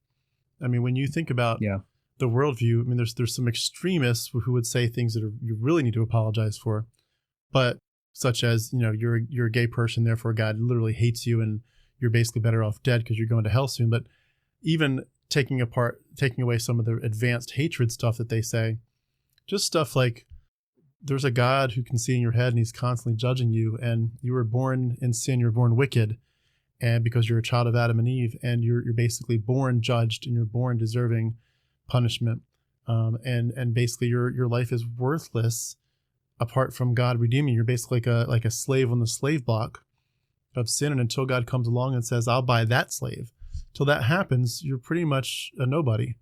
I mean, when you think about the worldview, I mean, there's some extremists who would say things that you really need to apologize for, but such as, you're a gay person, therefore God literally hates you and you're basically better off dead because you're going to hell soon. But even taking away some of the advanced hatred stuff that they say, just stuff like, there's a God who can see in your head and he's constantly judging you, and you were born in sin, you're born wicked, and because you're a child of Adam and Eve, and you're basically born judged and you're born deserving punishment. And basically your life is worthless apart from God redeeming you. You're basically like a slave on the slave block of sin. And until God comes along and says, I'll buy that slave, till that happens, you're pretty much a nobody.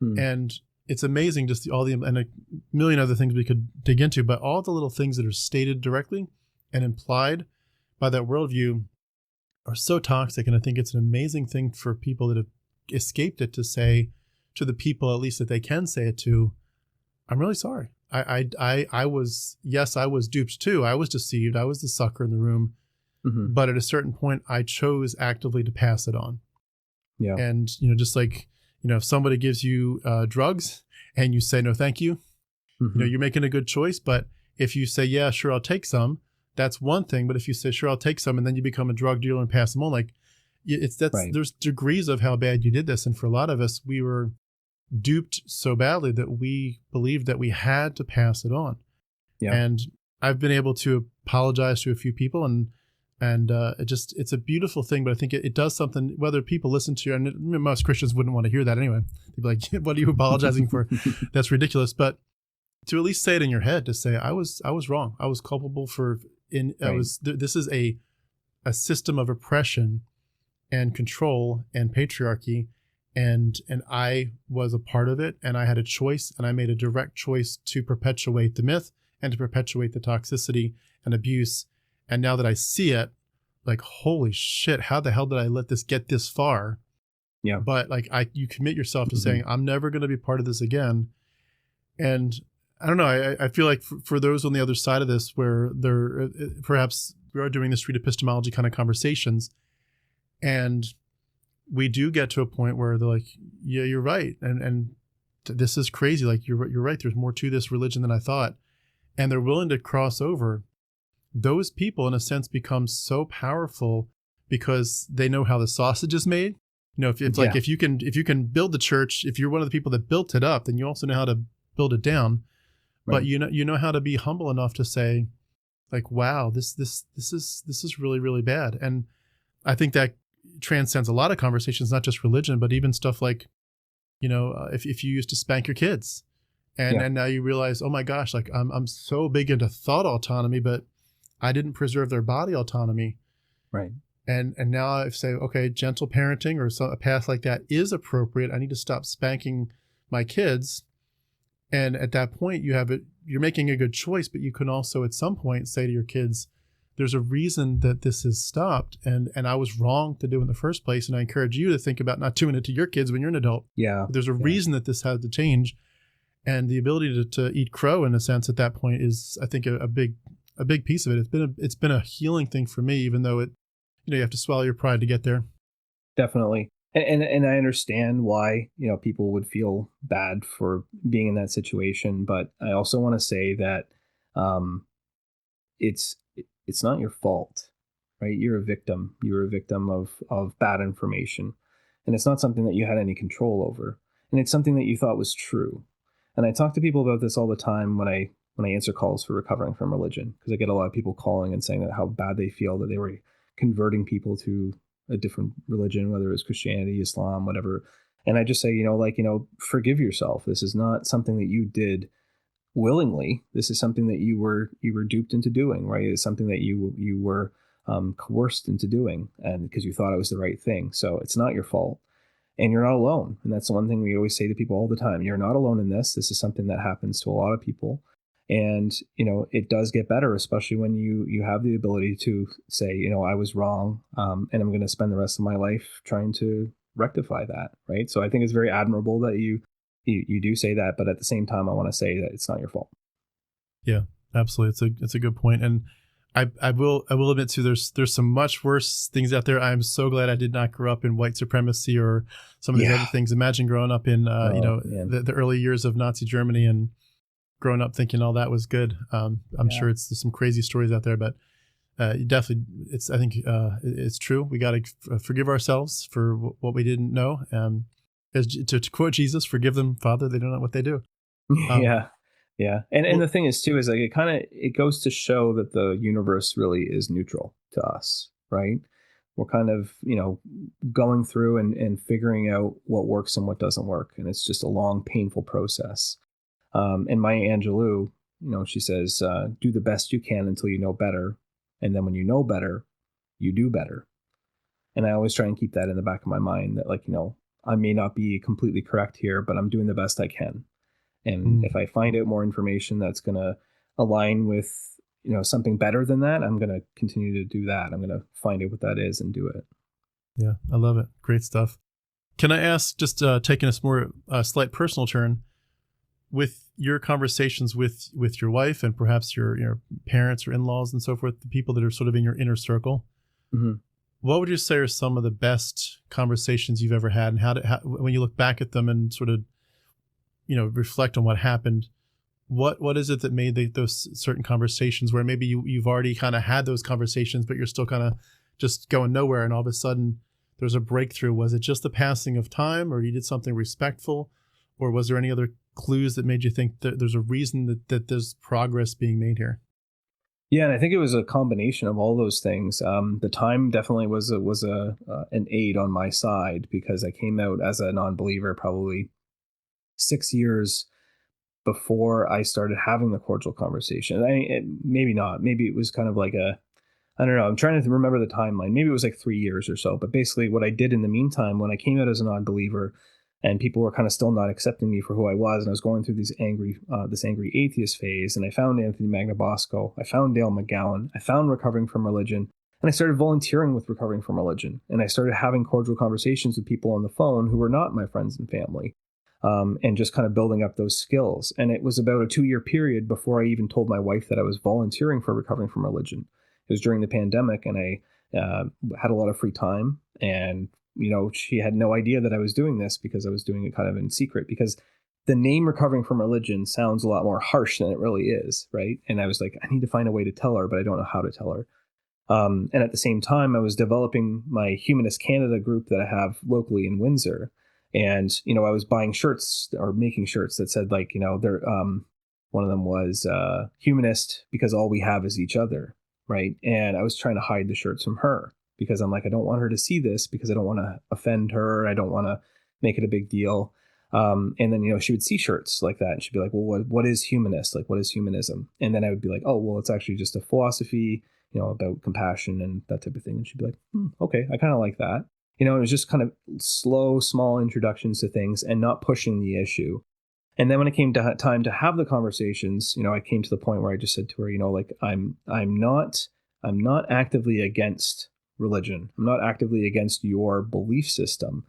And it's amazing just and a million other things we could dig into, but all the little things that are stated directly and implied by that worldview are so toxic. And I think it's an amazing thing for people that have escaped it to say to the people, at least that they can say it to, I'm really sorry. I was duped too. I was deceived. I was the sucker in the room. Mm-hmm. But at a certain point, I chose actively to pass it on. Yeah. And, just like, if somebody gives you drugs and you say, no, thank you, you're making a good choice. But if you say, yeah, sure, I'll take some, that's one thing. But if you say, sure, I'll take some, and then you become a drug dealer and pass them on, like there's degrees of how bad you did this. And for a lot of us, we were duped so badly that we believed that we had to pass it on. Yeah. And I've been able to apologize to a few people, and it's a beautiful thing, but I think it does something, whether people listen to you, and most Christians wouldn't want to hear that anyway. They'd be like, what are you apologizing for? That's ridiculous. But to at least say it in your head, to say, I was wrong. I was culpable this is a system of oppression and control and patriarchy. And I was a part of it, and I had a choice, and I made a direct choice to perpetuate the myth and to perpetuate the toxicity and abuse. And now that I see it, like, holy shit, how the hell did I let this get this far? Yeah. But like, you commit yourself to saying, I'm never going to be part of this again. And I don't know, I feel like for those on the other side of this, where they're perhaps we are doing this street epistemology kind of conversations, and we do get to a point where they're like, yeah, you're right. And this is crazy. Like, you're right. There's more to this religion than I thought. And they're willing to cross over. Those people, in a sense, become so powerful because they know how the sausage is made. If it's like, if you can build the church, if you're one of the people that built it up, then you also know how to build it down. Right. But you know how to be humble enough to say, like, wow, this is really, really bad. And I think that transcends a lot of conversations, not just religion, but even stuff like, if you used to spank your kids, and now you realize, oh my gosh, like I'm so big into thought autonomy, but I didn't preserve their body autonomy. Right. And now I say, okay, gentle parenting or a path like that is appropriate. I need to stop spanking my kids. And at that point, you're making a good choice, but you can also at some point say to your kids, there's a reason that this is stopped. And I was wrong to do it in the first place. And I encourage you to think about not doing it to your kids when you're an adult. Yeah. There's a reason that this had to change. And the ability to eat crow, in a sense, at that point is, I think, a big piece of it. It's been a healing thing for me, even though you have to swallow your pride to get there. Definitely. And I understand why, people would feel bad for being in that situation. But I also want to say that um, it's it's not your fault, right? You're a victim. You're a victim of bad information, and it's not something that you had any control over, and it's something that you thought was true. And I talk to people about this all the time when I answer calls for recovering from religion, because I get a lot of people calling and saying that how bad they feel that they were converting people to a different religion, whether it's Christianity, Islam, whatever. And I just say, forgive yourself. This is not something that you did willingly. This is something that you were duped into doing, right? It's something that you were coerced into doing, and because you thought it was the right thing. So it's not your fault, and you're not alone. And that's the one thing we always say to people all the time: you're not alone in this. This is something that happens to a lot of people, and it does get better, especially when you have the ability to say, I was wrong, and I'm going to spend the rest of my life trying to rectify that, right? So I think it's very admirable that you do say that, but at the same time, I want to say that it's not your fault. Yeah, absolutely. It's a good point. And I will admit too, there's some much worse things out there. I'm so glad I did not grow up in white supremacy or some of these other things. Imagine growing up in the early years of Nazi Germany and growing up thinking all that was good. I'm sure there's some crazy stories out there, but definitely I think it's true. We got to forgive ourselves for what we didn't know. As to quote Jesus, forgive them, Father, they don't know what they do. Yeah. And the thing is too, is like it goes to show that the universe really is neutral to us, right? We're kind of, going through and figuring out what works and what doesn't work. And it's just a long, painful process. And Maya Angelou, she says, do the best you can until you know better. And then when you know better, you do better. And I always try and keep that in the back of my mind that, I may not be completely correct here, but I'm doing the best I can. And if I find out more information that's going to align with, something better than that, I'm going to continue to do that. I'm going to find out what that is and do it. Yeah, I love it. Great stuff. Can I ask, just taking a slight personal turn, with your conversations with your wife and perhaps your parents or in-laws and so forth, the people that are sort of in your inner circle, what would you say are some of the best conversations you've ever had, and how when you look back at them and sort of reflect on what happened, what is it that made those certain conversations where maybe you've already kind of had those conversations, but you're still kind of just going nowhere, and all of a sudden there's a breakthrough? Was it just the passing of time, or you did something respectful, or was there any other clues that made you think that there's a reason that there's progress being made here? Yeah, and I think it was a combination of all those things. The time definitely was an aid on my side, because I came out as a non-believer probably 6 years before I started having the cordial conversation. Maybe not. Maybe it was kind of like I don't know. I'm trying to remember the timeline. Maybe it was like 3 years or so. But basically what I did in the meantime, when I came out as a non-believer and people were kind of still not accepting me for who I was, and I was going through this angry atheist phase, and I found Anthony Magnabosco, I found Dale McGowan, I found Recovering from Religion, and I started volunteering with Recovering from Religion, and I started having cordial conversations with people on the phone who were not my friends and family, and just kind of building up those skills. And it was about a 2-year period before I even told my wife that I was volunteering for Recovering from Religion. It was during the pandemic, and I had a lot of free time, and she had no idea that I was doing this, because I was doing it kind of in secret, because the name Recovering from Religion sounds a lot more harsh than it really is, right? And I was like, I need to find a way to tell her, but I don't know how to tell her. And at the same time, I was developing my Humanist Canada group that I have locally in Windsor. And, I was buying shirts or making shirts that said, like, they're, one of them was humanist because all we have is each other, right? And I was trying to hide the shirts from her, because I'm like, I don't want her to see this, because I don't want to offend her. I don't want to make it a big deal. And then, she would see shirts like that, and she'd be like, well, what is humanist? Like, what is humanism? And then I would be like, oh, well, it's actually just a philosophy, about compassion and that type of thing. And she'd be like, okay, I kind of like that. It was just kind of slow, small introductions to things and not pushing the issue. And then when it came to time to have the conversations, I came to the point where I just said to her, like, I'm not actively against religion. I'm not actively against your belief system.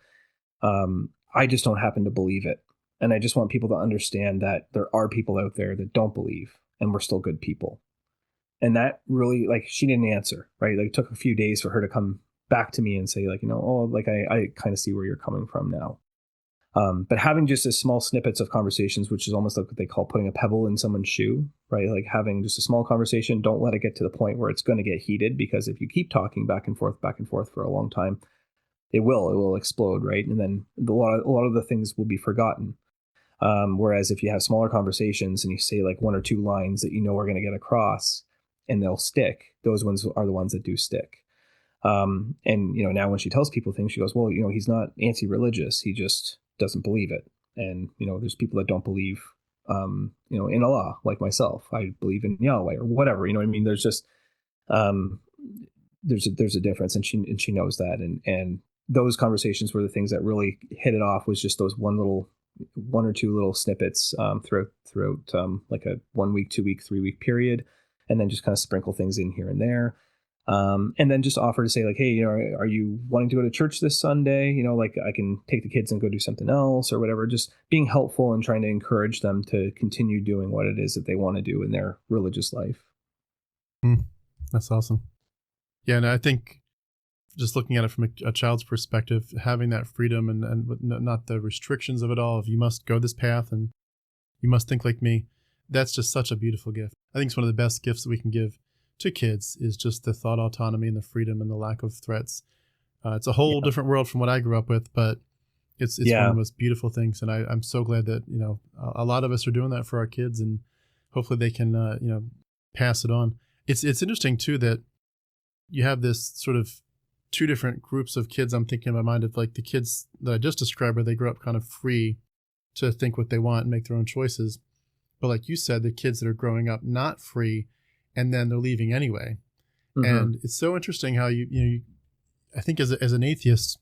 I just don't happen to believe it. And I just want people to understand that there are people out there that don't believe, and we're still good people. And that really, like, she didn't answer, right? Like, it took a few days for her to come back to me and say, like, I kind of see where you're coming from now. But having just as small snippets of conversations, which is almost like what they call putting a pebble in someone's shoe, right? Like having just a small conversation, don't let it get to the point where it's going to get heated, because if you keep talking back and forth for a long time, it will explode, right? And then a lot of the things will be forgotten. Whereas if you have smaller conversations and you say like one or two lines that you know are going to get across and they'll stick, those ones are the ones that do stick. And now when she tells people things, she goes, well, he's not anti-religious. He just doesn't believe it. And, there's people that don't believe, in Allah, like myself. I believe in Yahweh or whatever, I mean? There's just, there's a difference, and she knows that. And those conversations were the things that really hit it off, was just those one or two little snippets, throughout like a 1 week, 2 week, 3 week period. And then just kind of sprinkle things in here and there. And then just offer to say like, hey, are you wanting to go to church this Sunday? Like I can take the kids and go do something else or whatever. Just being helpful and trying to encourage them to continue doing what it is that they want to do in their religious life. That's awesome. Yeah, and I think just looking at it from a child's perspective, having that freedom and not the restrictions of it all, if you must go this path and you must think like me, that's just such a beautiful gift. I think it's one of the best gifts that we can give to kids, is just the thought autonomy and the freedom and the lack of threats. It's a whole different world from what I grew up with, but it's one of the most beautiful things. And I'm so glad that, a lot of us are doing that for our kids, and hopefully they can, pass it on. It's interesting too, that you have this sort of two different groups of kids. I'm thinking in my mind of like the kids that I just described, where they grow up kind of free to think what they want and make their own choices. But like you said, the kids that are growing up not free, and then they're leaving anyway. Mm-hmm. And it's so interesting how you I think as an atheist,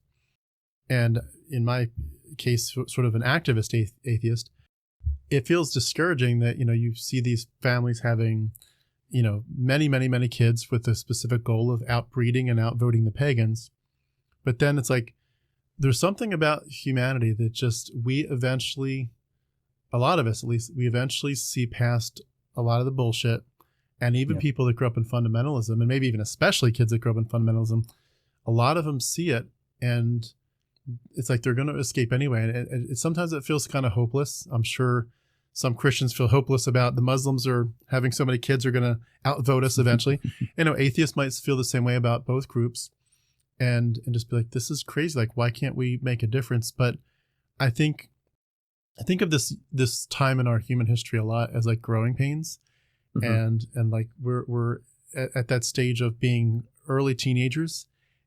and in my case, sort of an activist atheist, it feels discouraging that, you see these families having, many, many, many kids with the specific goal of outbreeding and outvoting the pagans. But then it's like, there's something about humanity that just a lot of us at least, we eventually see past a lot of the bullshit. And even people that grew up in fundamentalism, and maybe even especially kids that grew up in fundamentalism, a lot of them see it, and it's like they're going to escape anyway. And sometimes it feels kind of hopeless. I'm sure some Christians feel hopeless about the Muslims are having so many kids are going to outvote us eventually. Atheists might feel the same way about both groups, and just be like, this is crazy. Like, why can't we make a difference? But I think of this time in our human history a lot as like growing pains. Mm-hmm. And like we're at that stage of being early teenagers,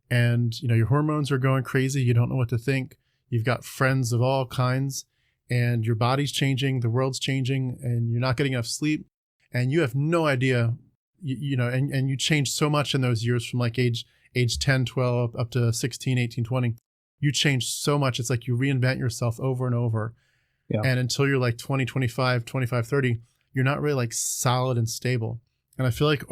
and your hormones are going crazy. You don't know what to think. You've got friends of all kinds, and your body's changing, the world's changing, and you're not getting enough sleep, and you have no idea, and you change so much in those years from like age 10, 12 up to 16, 18, 20. You change so much. It's like you reinvent yourself over and over. Yeah. And until you're like 20, 25, 30, you're not really like solid and stable. And I feel like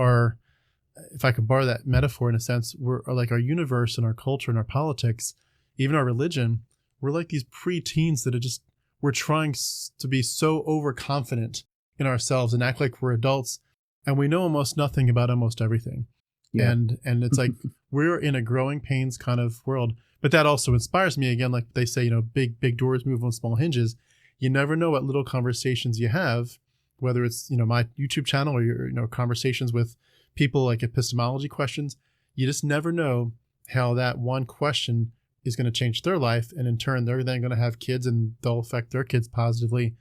if I could borrow that metaphor in a sense, we're like our universe and our culture and our politics, even our religion, we're like these pre-teens that we're trying to be so overconfident in ourselves and act like we're adults, and we know almost nothing about almost everything. Yeah. And it's like we're in a growing pains kind of world. But that also inspires me, again, like they say, big doors move on small hinges. You never know what little conversations you have, whether it's, my YouTube channel or your, conversations with people, like epistemology questions. You just never know how that one question is going to change their life. And in turn, they're then going to have kids, and they'll affect their kids positively.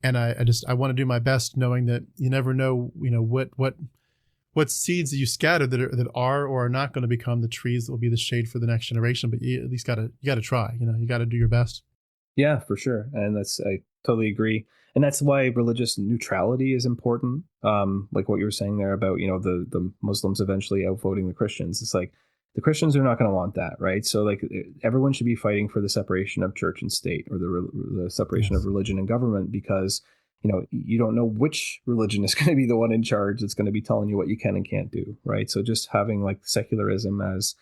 And I want to do my best, knowing that you never know, what seeds that you scatter that are or are not going to become the trees that will be the shade for the next generation. But you at least got to try, you got to do your best. Yeah, for sure. And I totally agree. And that's why religious neutrality is important. Like what you were saying there about, the Muslims eventually outvoting the Christians. It's like the Christians are not going to want that, right? So like everyone should be fighting for the separation of church and state, or the separation of religion and government, because, you don't know which religion is going to be the one in charge that's going to be telling you what you can and can't do, right? So just having like secularism as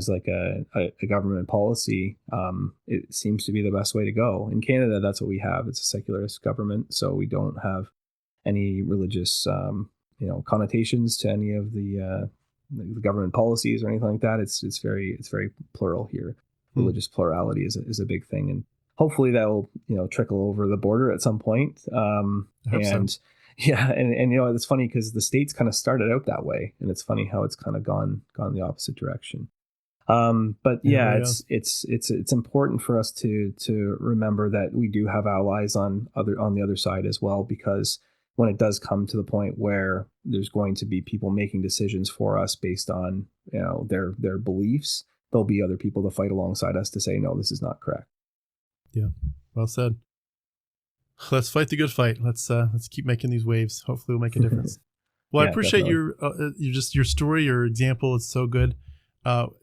like a government policy, it seems to be the best way to go. In Canada, that's what we have. It's a secularist government, so we don't have any religious, connotations to any of the government policies or anything like that. It's very plural here. Religious plurality is a big thing, and hopefully that will, trickle over the border at some point. I hope so. Yeah, and it's funny because the States kind of started out that way, and it's funny how it's kind of gone the opposite direction. But yeah, really it's important for us to remember that we do have allies on the other side as well, because when it does come to the point where there's going to be people making decisions for us based on their beliefs, there'll be other people to fight alongside us to say, no, this is not correct. Yeah, well said. Let's fight the good fight. Let's keep making these waves. Hopefully, we'll make a difference. Well, Yeah, I appreciate definitely. your story, your example. It's so good.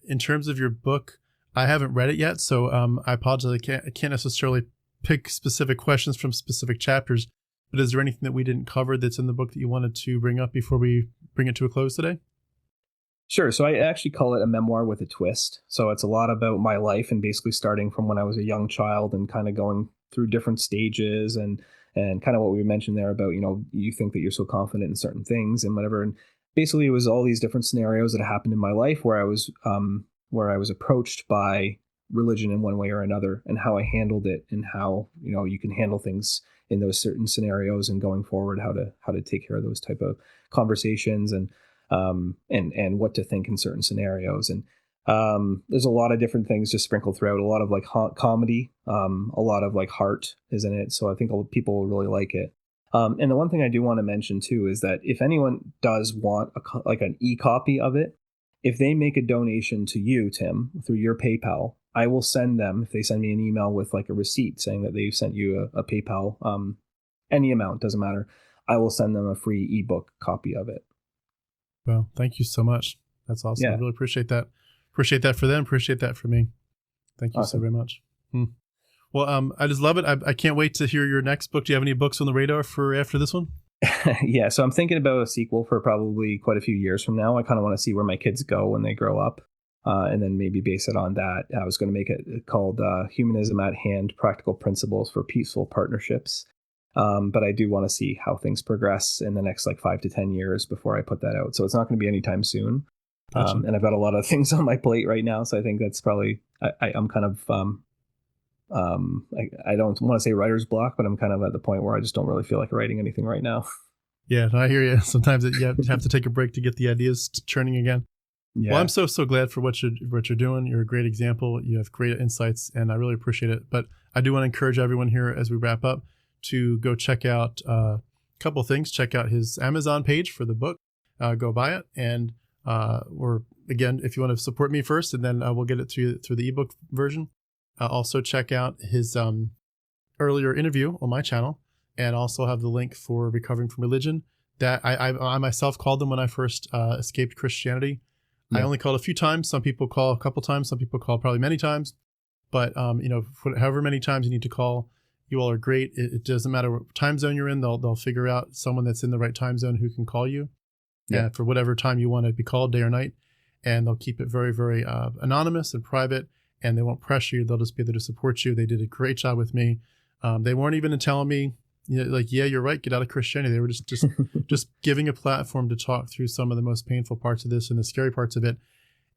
In terms of your book, I haven't read it yet, so I apologize. I can't necessarily pick specific questions from specific chapters. But is there anything that we didn't cover that's in the book that you wanted to bring up before we bring it to a close today? Sure. So I actually call it a memoir with a twist. So it's a lot about my life, and basically starting from when I was a young child and kind of going through different stages, and kind of what we mentioned there about, you think that you're so confident in certain things and whatever. And basically it was all these different scenarios that happened in my life where I was approached by religion in one way or another, and how I handled it, and how, you can handle things in those certain scenarios, and going forward, how to take care of those type of conversations, and what to think in certain scenarios. And there's a lot of different things just sprinkled throughout, a lot of like comedy, a lot of like heart is in it. So I think people will really like it. And the one thing I do want to mention too is that if anyone does want like an e-copy of it, if they make a donation to you, Tim, through your PayPal, I will send them, if they send me an email with like a receipt saying that they've sent you a PayPal, any amount, doesn't matter, I will send them a free ebook copy of it. Well, thank you so much. That's awesome. Yeah. I really appreciate that. Appreciate that for them. Appreciate that for me. Thank you Awesome. so very much. Well, I just love it. I can't wait to hear your next book. Do you have any books on the radar for after this one? Yeah, so I'm thinking about a sequel for probably quite a few years from now. I kind of want to see where my kids go when they grow up, and then maybe base it on that. I was going to make it called Humanism at Hand, Practical Principles for Peaceful Partnerships. But I do want to see how things progress in the next like 5 to 10 years before I put that out. So it's not going to be anytime soon. Gotcha. And I've got a lot of things on my plate right now. So I think that's probably, I'm kind of, I don't want to say writer's block, but I'm kind of at the point where I just don't really feel like writing anything right now. Yeah, I hear you. Sometimes you have to take a break to get the ideas churning again. Yeah. Well, I'm so glad for what you're doing. You're a great example. You have great insights, and I really appreciate it. But I do want to encourage everyone here as we wrap up to go check out a couple of things. Check out his Amazon page for the book. Go buy it, and or again, if you want to support me first, and then we'll get it through the ebook version. Also check out his earlier interview on my channel, and also have the link for Recovering from Religion that I myself called them when I first escaped Christianity. Yeah. I only called a few times. Some people call a couple times. Some people call probably many times. But however many times you need to call, you all are great. It doesn't matter what time zone you're in. They'll figure out someone that's in the right time zone who can call you. Yeah. For whatever time you want to be called, day or night. And they'll keep it very, very anonymous and private. And they won't pressure you. They'll just be there to support you. They did a great job with me. They weren't even telling me, like, yeah, you're right, get out of Christianity. They were just giving a platform to talk through some of the most painful parts of this and the scary parts of it.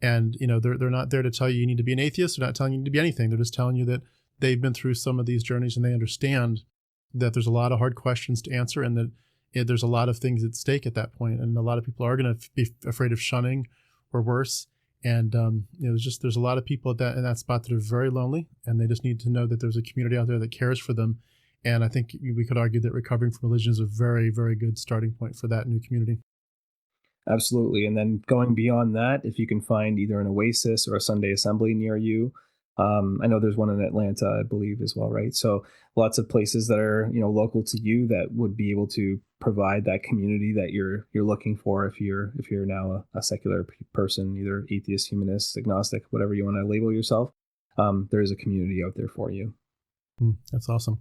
And, they're not there to tell you need to be an atheist. They're not telling you to be anything. They're just telling you that they've been through some of these journeys, and they understand that there's a lot of hard questions to answer, and that there's a lot of things at stake at that point. And a lot of people are going to be afraid of shunning or worse. And, there's a lot of people in that spot that are very lonely, and they just need to know that there's a community out there that cares for them. And I think we could argue that Recovering from Religion is a very, very good starting point for that new community. Absolutely. And then going beyond that, if you can find either an Oasis or a Sunday Assembly near you, I know there's one in Atlanta, I believe, as well, right? So lots of places that are, local to you that would be able to provide that community that you're looking for if you're now a secular person, either atheist, humanist, agnostic, whatever you want to label yourself. There is a community out there for you. That's awesome.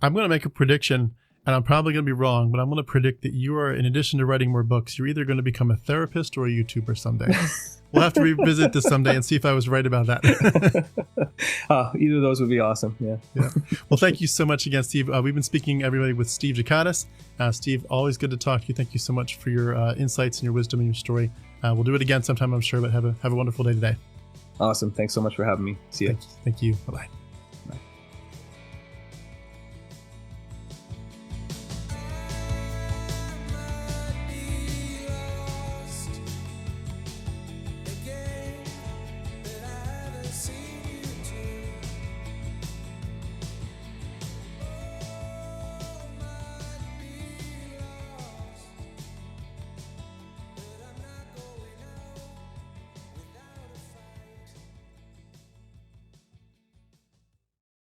I'm going to make a prediction, and I'm probably going to be wrong, but I'm going to predict that you are, in addition to writing more books, you're either going to become a therapist or a YouTuber someday. We'll have to revisit this someday and see if I was right about that. Either of those would be awesome. Yeah. Well, thank you so much again, Steve. We've been speaking, everybody, with Steve Ghikadis. Steve, always good to talk to you. Thank you so much for your insights and your wisdom and your story. We'll do it again sometime, I'm sure, but have a wonderful day today. Awesome. Thanks so much for having me. See you. Thank you. Bye-bye.